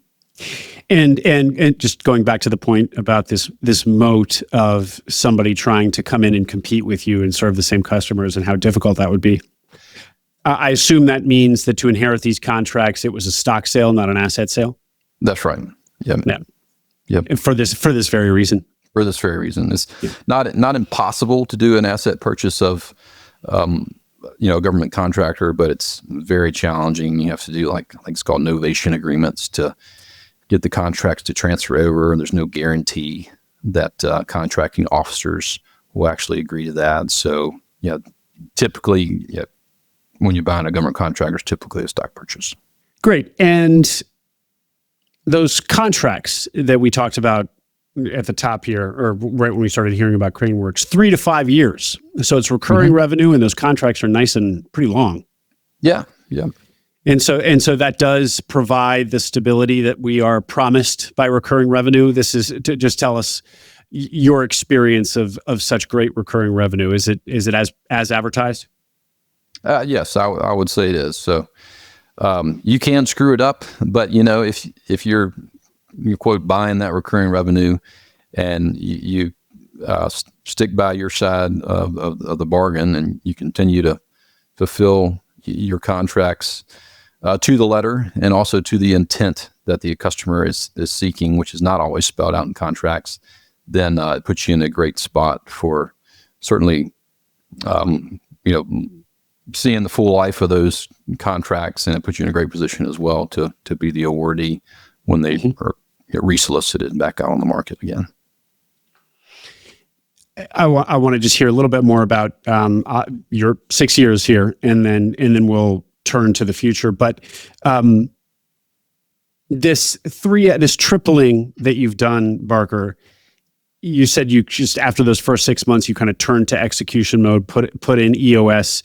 And just going back to the point about this moat of somebody trying to come in and compete with you and serve the same customers and how difficult that would be. I assume that means that to inherit these contracts, it was a stock sale, not an asset sale. That's right. Yep. Yeah. Yep. For this very reason. For this very reason, it's not impossible to do an asset purchase of a government contractor, but it's very challenging. You have to do like it's called novation agreements to get the contracts to transfer over, and there's no guarantee that contracting officers will actually agree to that. So, typically, when you're buying a government contractor, it's typically a stock purchase. Great. And those contracts that we talked about at the top here, or right when we started hearing about CraneWorks, 3 to 5 years. So it's recurring revenue, and those contracts are nice and pretty long. Yeah, yeah. And so that does provide the stability that we are promised by recurring revenue. This is to just tell us your experience of such great recurring revenue. Is it as advertised? Yes, I would say it is. So you can screw it up, but if you're quote buying that recurring revenue and you stick by your side of the bargain, and you continue to fulfill your contracts to the letter and also to the intent that the customer is seeking, which is not always spelled out in contracts, then it puts you in a great spot for certainly, seeing the full life of those contracts, and it puts you in a great position as well to be the awardee when they are resolicited back out on the market again. I want to just hear a little bit more about your 6 years here, and then we'll turn to the future. But this tripling that you've done, Barker, you said you just after those first 6 months, you kind of turned to execution mode, put in EOS.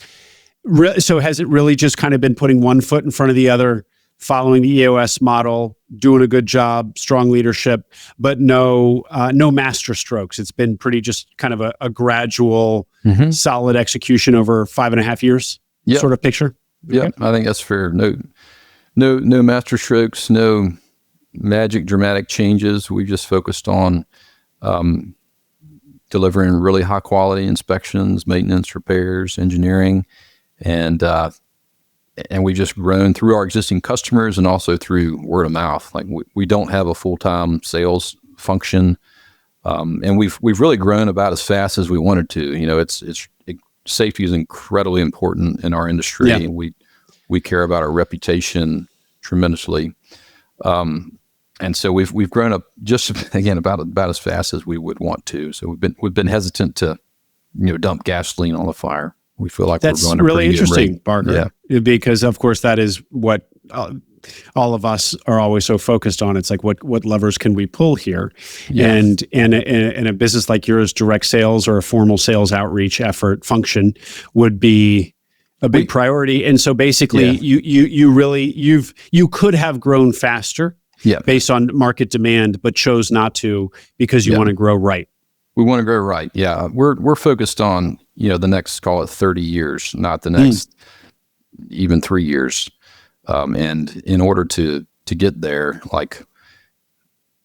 So has it really just kind of been putting one foot in front of the other, following the EOS model, doing a good job, strong leadership, but no master strokes? It's been pretty just kind of a gradual, solid execution over 5.5 years sort of picture? Yeah, okay. I think that's fair. No master strokes, no magic dramatic changes. We just focused on delivering really high quality inspections, maintenance, repairs, engineering, and we've just grown through our existing customers and also through word of mouth. Like we don't have a full-time sales function, and we've really grown about as fast as we wanted to. Safety is incredibly important in our industry. Yeah. We care about our reputation tremendously, and so we've grown up just again about as fast as we would want to. So we've been hesitant to dump gasoline on the fire. We feel like that's we're going really interesting, Barker. Yeah. Because of course that is what all of us are always so focused on. It's like what levers can we pull here? Yes. And in a business like yours, direct sales or a formal sales outreach effort function would be a big priority. And so basically, you could have grown faster, based on market demand, but chose not to because you want to grow right. We want to grow right. Yeah, we're focused on the next, call it 30 years, not the next even 3 years. And in order to get there,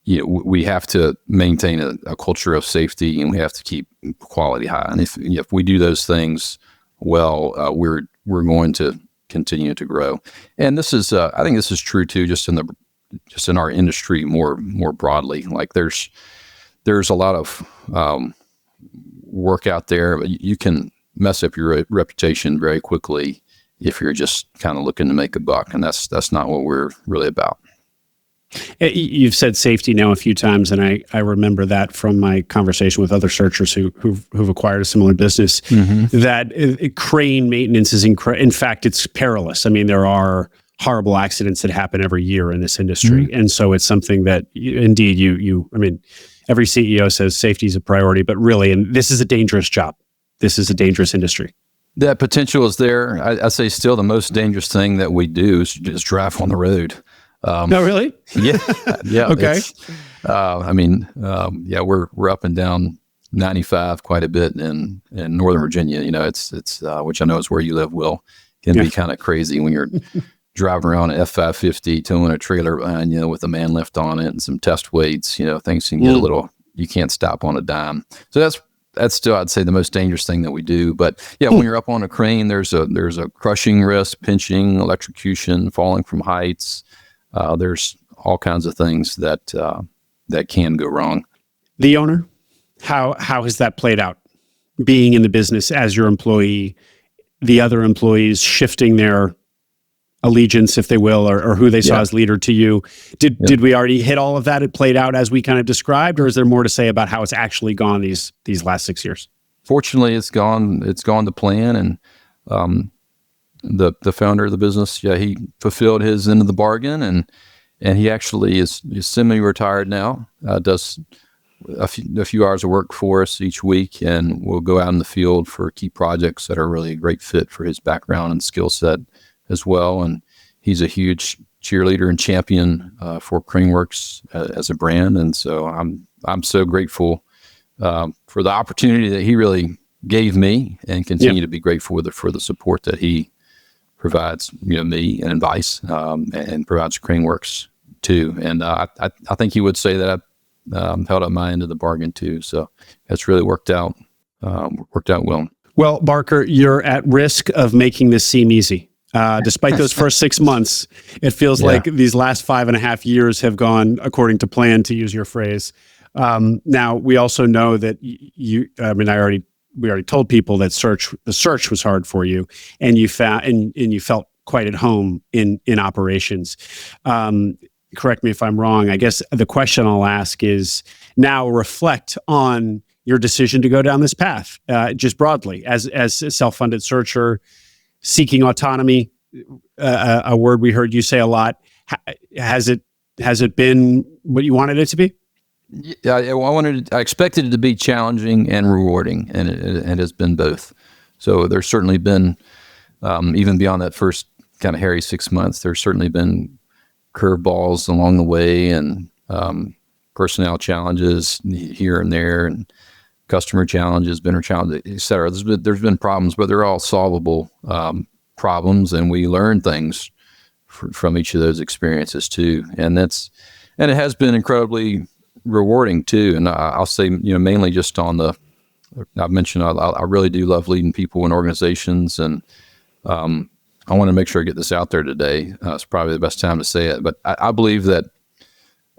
we have to maintain a culture of safety, and we have to keep quality high. And if we do those things well, we're going to continue to grow. And this is, I think this is true too, just in our industry more broadly. Like there's a lot of work out there, but you can mess up your reputation very quickly if you're just kind of looking to make a buck, and that's not what we're really about. You've said safety now a few times, and I remember that from my conversation with other searchers who've acquired a similar business. That crane maintenance is in fact, it's perilous. I mean, there are horrible accidents that happen every year in this industry, and so it's something that indeed I mean, every CEO says safety is a priority, but really, and this is a dangerous job. This is a dangerous industry. That potential is there. I say still the most dangerous thing that we do is just drive on the road. No, really? Yeah. Okay. We're up and down 95 quite a bit in Northern Virginia. It's which I know is where you live, Will. Can be kind of crazy when you're driving around an F-550 towing a trailer behind you with a man lift on it and some test weights. Things can get a little. You can't stop on a dime. So that's still, I'd say, the most dangerous thing that we do. But when you're up on a crane, there's a crushing risk, pinching, electrocution, falling from heights. There's all kinds of things that can go wrong. The owner, how has that played out? Being in the business as your employee, the other employees shifting their allegiance, if they will, or who they saw as leader to you. Did we already hit all of that? It played out as we kind of described, or is there more to say about how it's actually gone these last 6 years? Fortunately, it's gone to plan, and the founder of the business, he fulfilled his end of the bargain, and and he actually is semi-retired now. Does a few hours of work for us each week, and we'll go out in the field for key projects that are really a great fit for his background and skill set as well. And he's a huge cheerleader and champion for CraneWorks as a brand, and so I'm so grateful for the opportunity that he really gave me, and continue to be grateful for the support that he provides, me and advice, and provides CraneWorks too. And I think he would say that I held up my end of the bargain too. So it's really worked out well. Well, Barker, you're at risk of making this seem easy. Despite those first 6 months, it feels like these last 5.5 years have gone according to plan, to use your phrase. Now, we also know that we already told people that the search was hard for you, and you found and you felt quite at home in operations. Correct me if I'm wrong. I guess the question I'll ask is, now reflect on your decision to go down this path, just broadly as a self-funded searcher, seeking autonomy, a word we heard you say a lot. Has it been what you wanted it to be? Yeah, I expected it to be challenging and rewarding, and it has been both. So there's certainly been, even beyond that first kind of hairy 6 months, there's certainly been curveballs along the way, and personnel challenges here and there, and customer challenges, vendor challenges, et cetera. There's been problems, but they're all solvable problems, and we learn things from each of those experiences too. And it has been incredibly rewarding too. And I'll say, mainly just I've mentioned I really do love leading people and organizations, and I want to make sure I get this out there today. It's probably the best time to say it, but I believe that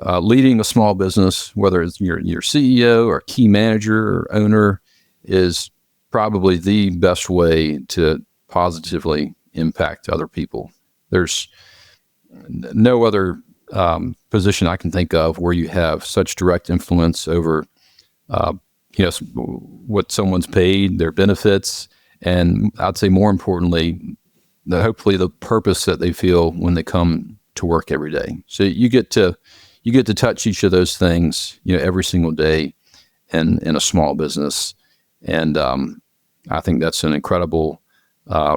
leading a small business, whether it's your CEO or key manager or owner, is probably the best way to positively impact other people. There's no other position I can think of where you have such direct influence over, what someone's paid, their benefits, and I'd say more importantly, hopefully the purpose that they feel when they come to work every day. So you get to touch each of those things, every single day in a small business. And I think that's an incredible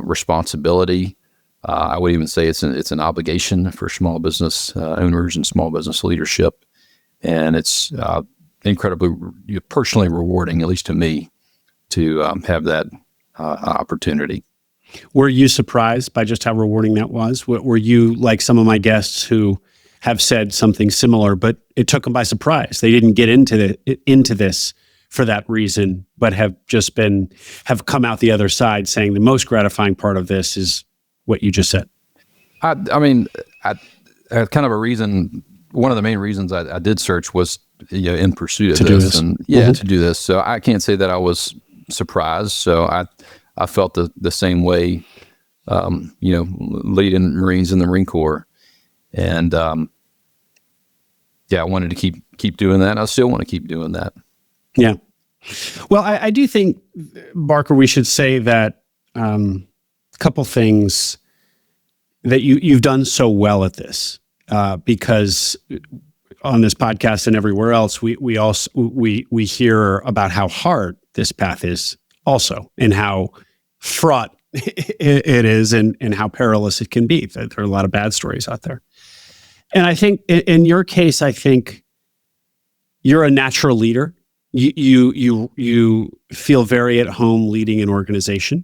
responsibility. I would even say it's an obligation for small business owners and small business leadership. And it's incredibly personally rewarding, at least to me, to have that opportunity. Were you surprised by just how rewarding that was? Were you like some of my guests who have said something similar, but it took them by surprise? They didn't get into this for that reason, but have come out the other side saying the most gratifying part of this is what you just said. I kind of a reason. One of the main reasons I did search was in pursuit of this, and to do this. So I can't say that I was surprised. So I felt the same way, leading Marines in the Marine Corps. And I wanted to keep doing that. I still want to keep doing that. Yeah. Well, I do think, Barker, we should say that a couple things that you've done so well at this, because on this podcast and everywhere else, we hear about how hard this path is also, and how fraught it is, and how perilous it can be. There are a lot of bad stories out there. And I think in your case, I think you're a natural leader. You feel very at home leading an organization.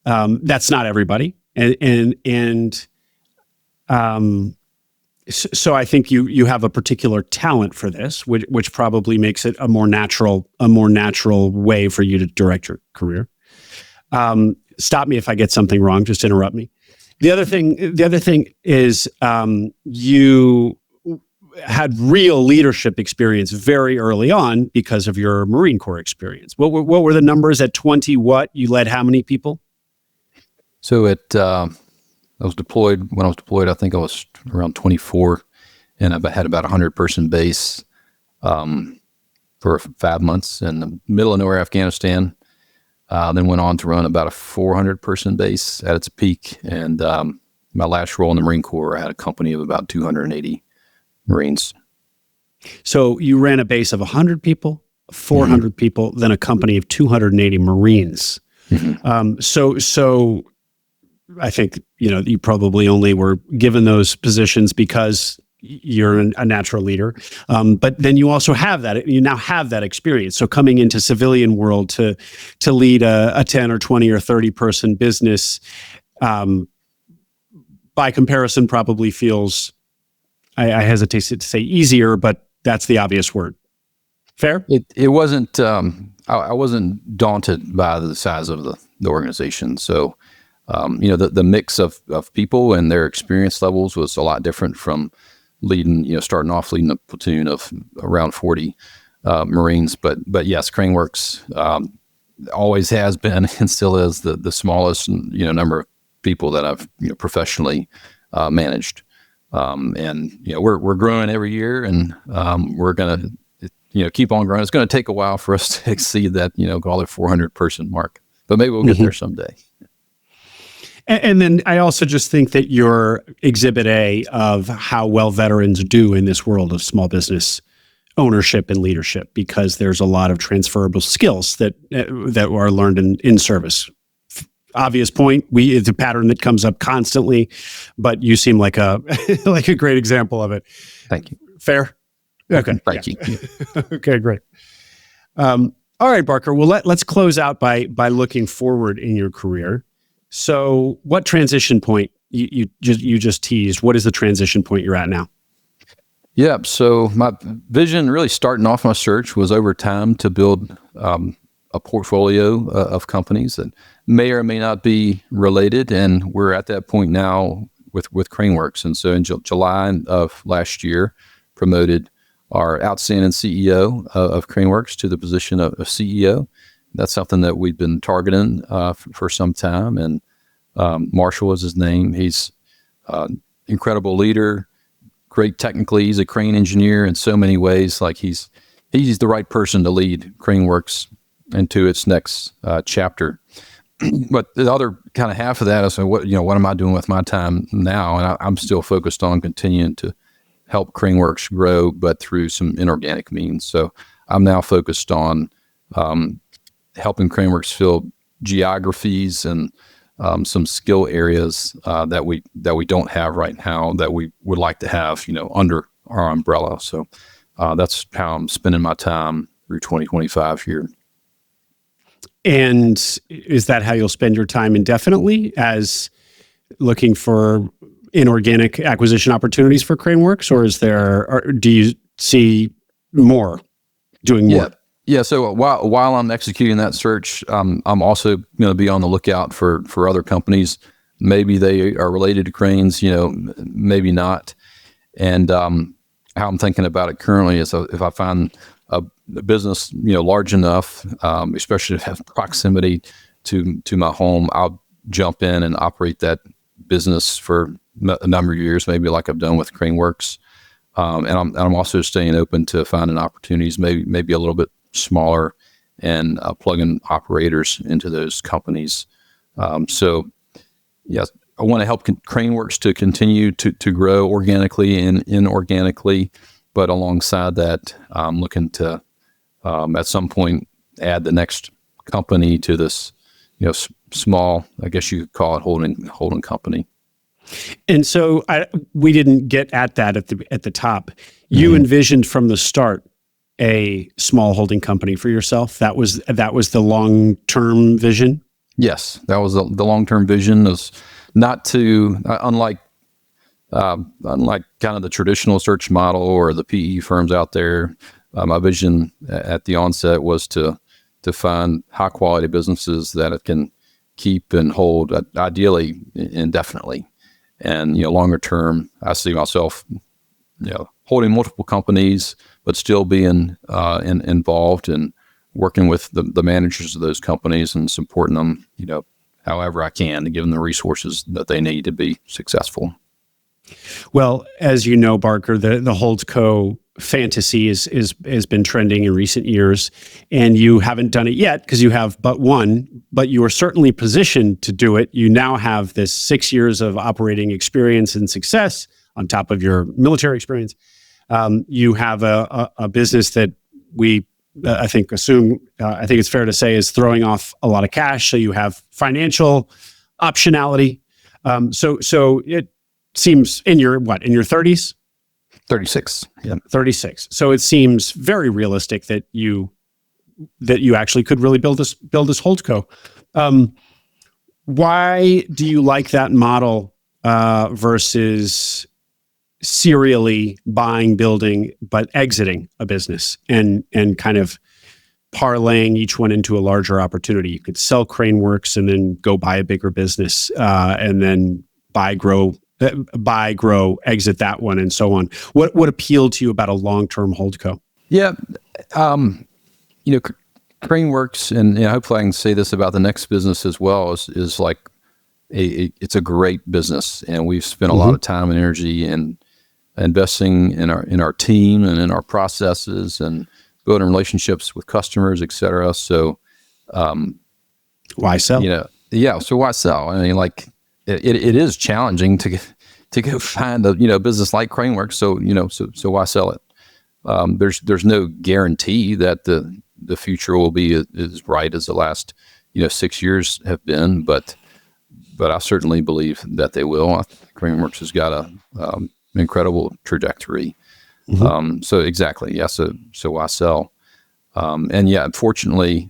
That's not everybody. So I think you have a particular talent for this, which probably makes it a more natural way for you to direct your career. Stop me if I get something wrong. Just interrupt me. The other thing is you had real leadership experience very early on because of your Marine Corps experience. What were the numbers at 20? You led how many people? So when I was deployed, I think I was around 24, and I had about 100-person base for 5 months in the middle of nowhere, Afghanistan. Then went on to run about a 400-person base at its peak. And my last role in the Marine Corps, I had a company of about 280 Marines. So you ran a base of 100 people, 400 people, then a company of 280 Marines. So I think, you probably only were given those positions because you're a natural leader. But then you also have that, you now have that experience. So coming into civilian world to lead a 10 or 20 or 30 person business, by comparison, probably feels, I hesitate to say easier, but that's the obvious word. Fair? It wasn't, I wasn't daunted by the size of the organization. So, the mix of people and their experience levels was a lot different from starting off leading a platoon of around 40 Marines. But yes, CraneWorks always has been and still is the smallest, number of people that I've, professionally managed. We're growing every year, and we're going to, keep on growing. It's going to take a while for us to exceed that, call it 400 person mark, but maybe we'll get there someday. And then I also just think that you're exhibit A of how well veterans do in this world of small business ownership and leadership, because there's a lot of transferable skills that are learned in service. Obvious point. It's a pattern that comes up constantly, but you seem like a great example of it. Thank you. Fair? Okay. Thank you. Okay, great. All right, Barker. Well, let's close out by looking forward in your career. So what transition point you just teased? What is the transition point you're at now? Yeah. So my vision really starting off my search was over time to build a portfolio of companies that may or may not be related. And we're at that point now with CraneWorks. And so in July of last year, promoted our outstanding CEO of CraneWorks to the position of CEO. That's something that we've been targeting for some time. And Marshall is his name. He's an incredible leader, great technically. He's a crane engineer in so many ways. Like he's the right person to lead CraneWorks into its next chapter. But the other kind of half of that is what am I doing with my time now? And I'm still focused on continuing to help CraneWorks grow, but through some inorganic means. So I'm now focused on helping CraneWorks fill geographies and some skill areas that we don't have right now that we would like to have, under our umbrella. So that's how I'm spending my time through 2025 here. And is that how you'll spend your time indefinitely, as looking for inorganic acquisition opportunities for CraneWorks, or do you see doing more? Yeah. So while I'm executing that search, I'm also going to be on the lookout for other companies. Maybe they are related to cranes, maybe not. And how I'm thinking about it currently is if I find a business, large enough, especially to have proximity to my home, I'll jump in and operate that business for a number of years, maybe like I've done with CraneWorks. And I'm also staying open to finding opportunities, maybe a little bit smaller, and plugging operators into those companies. So yes, I want to help CraneWorks to continue to grow organically and inorganically. But alongside that, I'm looking to, at some point, add the next company to this, small, I guess you could call it holding company. And so we didn't get at that at the top. You envisioned from the start a small holding company for yourself. That was the long-term vision. Yes, that was the long-term vision. Was not to unlike kind of the traditional search model or the PE firms out there. My vision at the onset was to find high quality businesses that it can keep and hold, ideally indefinitely. And longer term, I see myself holding multiple companies, but still being involved and working with the managers of those companies and supporting them, however I can, to give them the resources that they need to be successful. Well, as you know, Barker, the Holdco fantasy has been trending in recent years, and you haven't done it yet because you have but one, but you are certainly positioned to do it. You now have this 6 years of operating experience and success on top of your military experience. You have a business that we, I think it's fair to say is throwing off a lot of cash. So you have financial optionality. So it seems in your 30s? 36. Yeah. 36. So it seems very realistic that you actually could really build this Holdco. Why do you like that model versus serially buying, building, but exiting a business and kind of parlaying each one into a larger opportunity? You could sell CraneWorks and then go buy a bigger business, and then buy, grow, exit that one, and so on. What appealed to you about a long-term Holdco? Yeah. CraneWorks, and hopefully I can say this about the next business as well, is like it's a great business, and we've spent a lot of time and energy and investing in our team and in our processes and building relationships with customers, et cetera. So, why sell? So why sell? I mean, like it is challenging to go find a business like CraneWorks. So why sell it? There's no guarantee that the future will be as bright as the last 6 years have been, but I certainly believe that they will. CraneWorks has got an incredible trajectory. So exactly, yeah. So why sell? And yeah, unfortunately,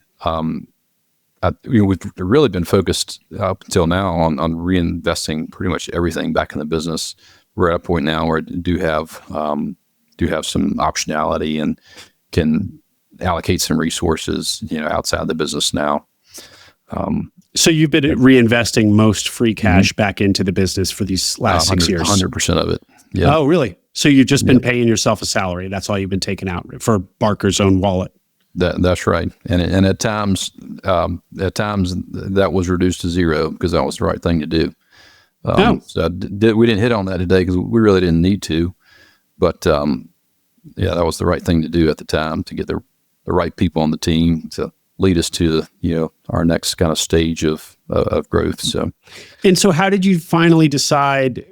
we've really been focused up until now on reinvesting pretty much everything back in the business. We're at a point now where I do have some optionality and can allocate some resources, outside the business now. So you've been reinvesting most free cash back into the business for these last 6 years? 100% of it. Yeah. Oh, really? So you've just been paying yourself a salary. That's all you've been taking out for Barker's own wallet. That's right. And at times that was reduced to zero because that was the right thing to do. So we didn't hit on that today because we really didn't need to, but that was the right thing to do at the time to get the right people on the team to lead us to our next kind of stage of growth. So how did you finally decide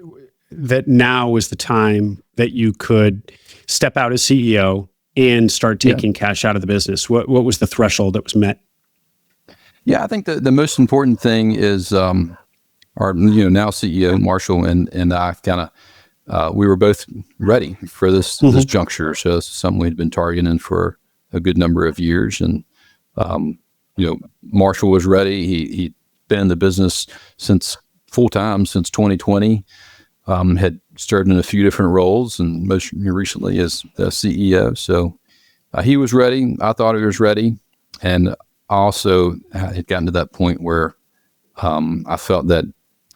that now was the time that you could step out as CEO and start taking cash out of the business? What was the threshold that was met? Yeah, I think the most important thing is our now CEO Marshall and I kind of we were both ready for this juncture. So it's something we'd been targeting for a good number of years, and Marshall was ready. He'd been in the business full time since 2020. Had started in a few different roles, and most recently as the CEO. So he was ready. I thought he was ready, and I also had gotten to that point where I felt that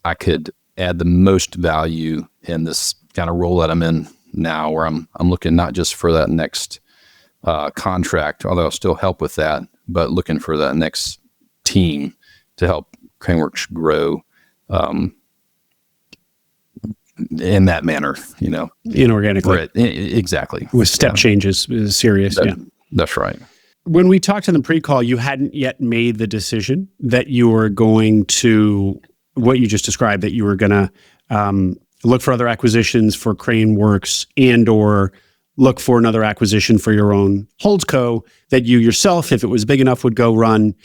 I could add the most value in this kind of role that I'm in now, where I'm looking not just for that next contract, although I'll still help with that, but looking for that next team to help CraneWorks grow in that manner, inorganically. Exactly. With step changes is serious. That's right. When we talked in the pre-call, you hadn't yet made the decision that you were going to, what you just described, that you were going to look for other acquisitions for CraneWorks and or look for another acquisition for your own Holdco that you yourself, if it was big enough, would go run,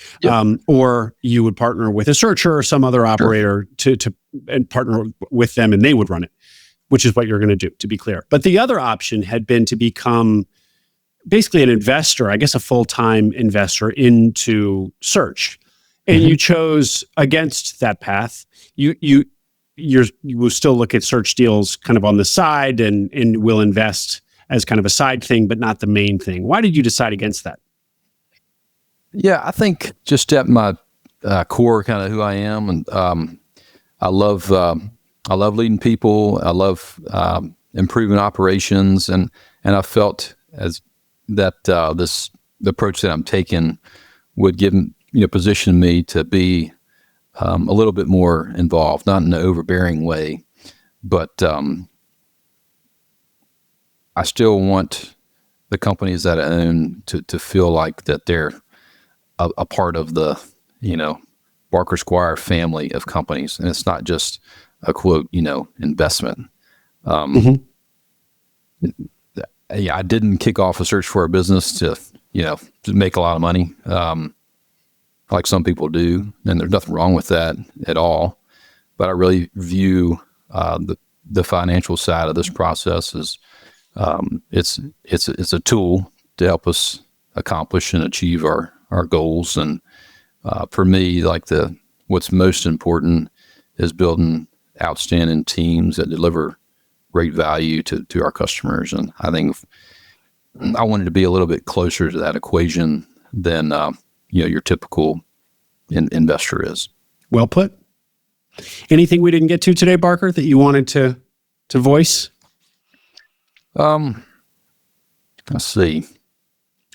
or you would partner with a searcher or some other operator to and partner with them and they would run it, which is what you're going to do, to be clear. But the other option had been to become basically an investor, I guess a full-time investor into search. And you chose against that path. You will still look at search deals kind of on the side and will invest as kind of a side thing, but not the main thing. Why did you decide against that? Yeah, I think just at my core, kind of who I am, and I love leading people. I love improving operations, and I felt as that the approach that I'm taking would position me to be a little bit more involved, not in an overbearing way, but I still want the companies that I own to feel like that they're a part of the, Barker Squire family of companies. And it's not just a quote, investment. I didn't kick off a search for a business to make a lot of money, like some people do, and there's nothing wrong with that at all. But I really view the financial side of this process as it's a tool to help us accomplish and achieve our goals. And for me, like what's most important is building outstanding teams that deliver great value to our customers. And I think I wanted to be a little bit closer to that equation than your typical investor is. Well put. Anything we didn't get to today, Barker, that you wanted to voice? Let's see.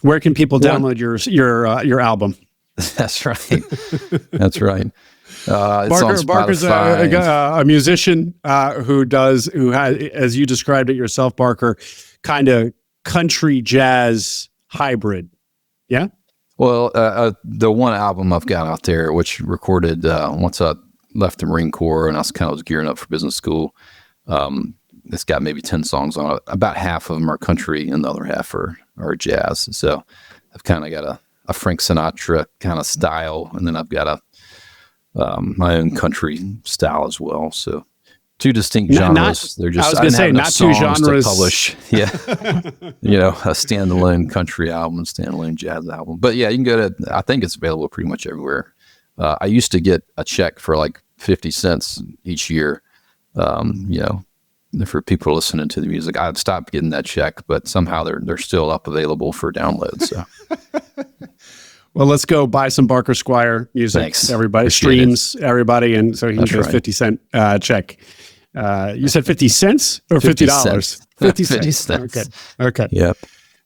Where can people download your album? That's right. That's right. Barker's a musician who has, as you described it yourself, Barker, kind of country jazz hybrid. Yeah. Well, the one album I've got out there, which recorded once I left the Marine Corps and I was gearing up for business school. It's got maybe 10 songs on it. About half of them are country and the other half are jazz. So I've kind of got a Frank Sinatra kind of style, and then I've got my own country style as well. So two distinct genres. They're just, I was going to say, not two genres. To publish. Yeah. A standalone country album, standalone jazz album. But yeah, you can go to, I think it's available pretty much everywhere. I used to get a check for like 50 cents each year, for people listening to the music. I've stopped getting that check, but somehow they're still up available for download. So, well, let's go buy some Barker Squire music. Thanks. Everybody streams, everybody, and so he can get a 50-cent check. You said 50 cents or $50? 50 cents. Okay. Yep.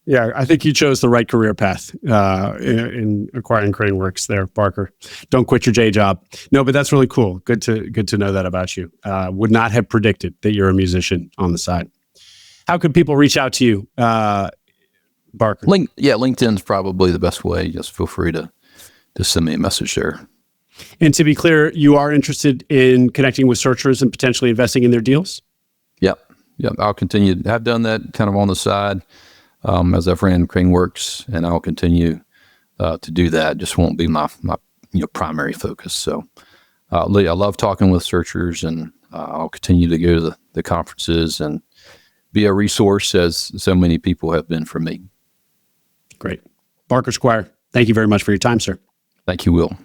Yeah, I think you chose the right career path in acquiring CraneWorks there, Barker. Don't quit your day job. No, but that's really cool. Good to know that about you. Would not have predicted that you're a musician on the side. How could people reach out to you, Barker? LinkedIn's probably the best way. Just feel free to send me a message there. And to be clear, you are interested in connecting with searchers and potentially investing in their deals? Yep. I'll continue. I've done that kind of on the side. As I've ran CraneWorks, and I'll continue to do that. Just won't be my primary focus. So I love talking with searchers, and I'll continue to go to the conferences and be a resource, as so many people have been for me. Great. Barker Squire, thank you very much for your time, sir. Thank you, Will.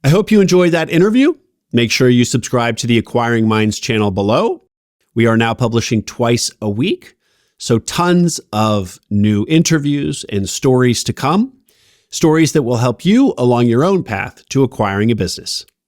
I hope you enjoyed that interview. Make sure you subscribe to the Acquiring Minds channel below. We are now publishing twice a week. So tons of new interviews and stories to come, stories that will help you along your own path to acquiring a business.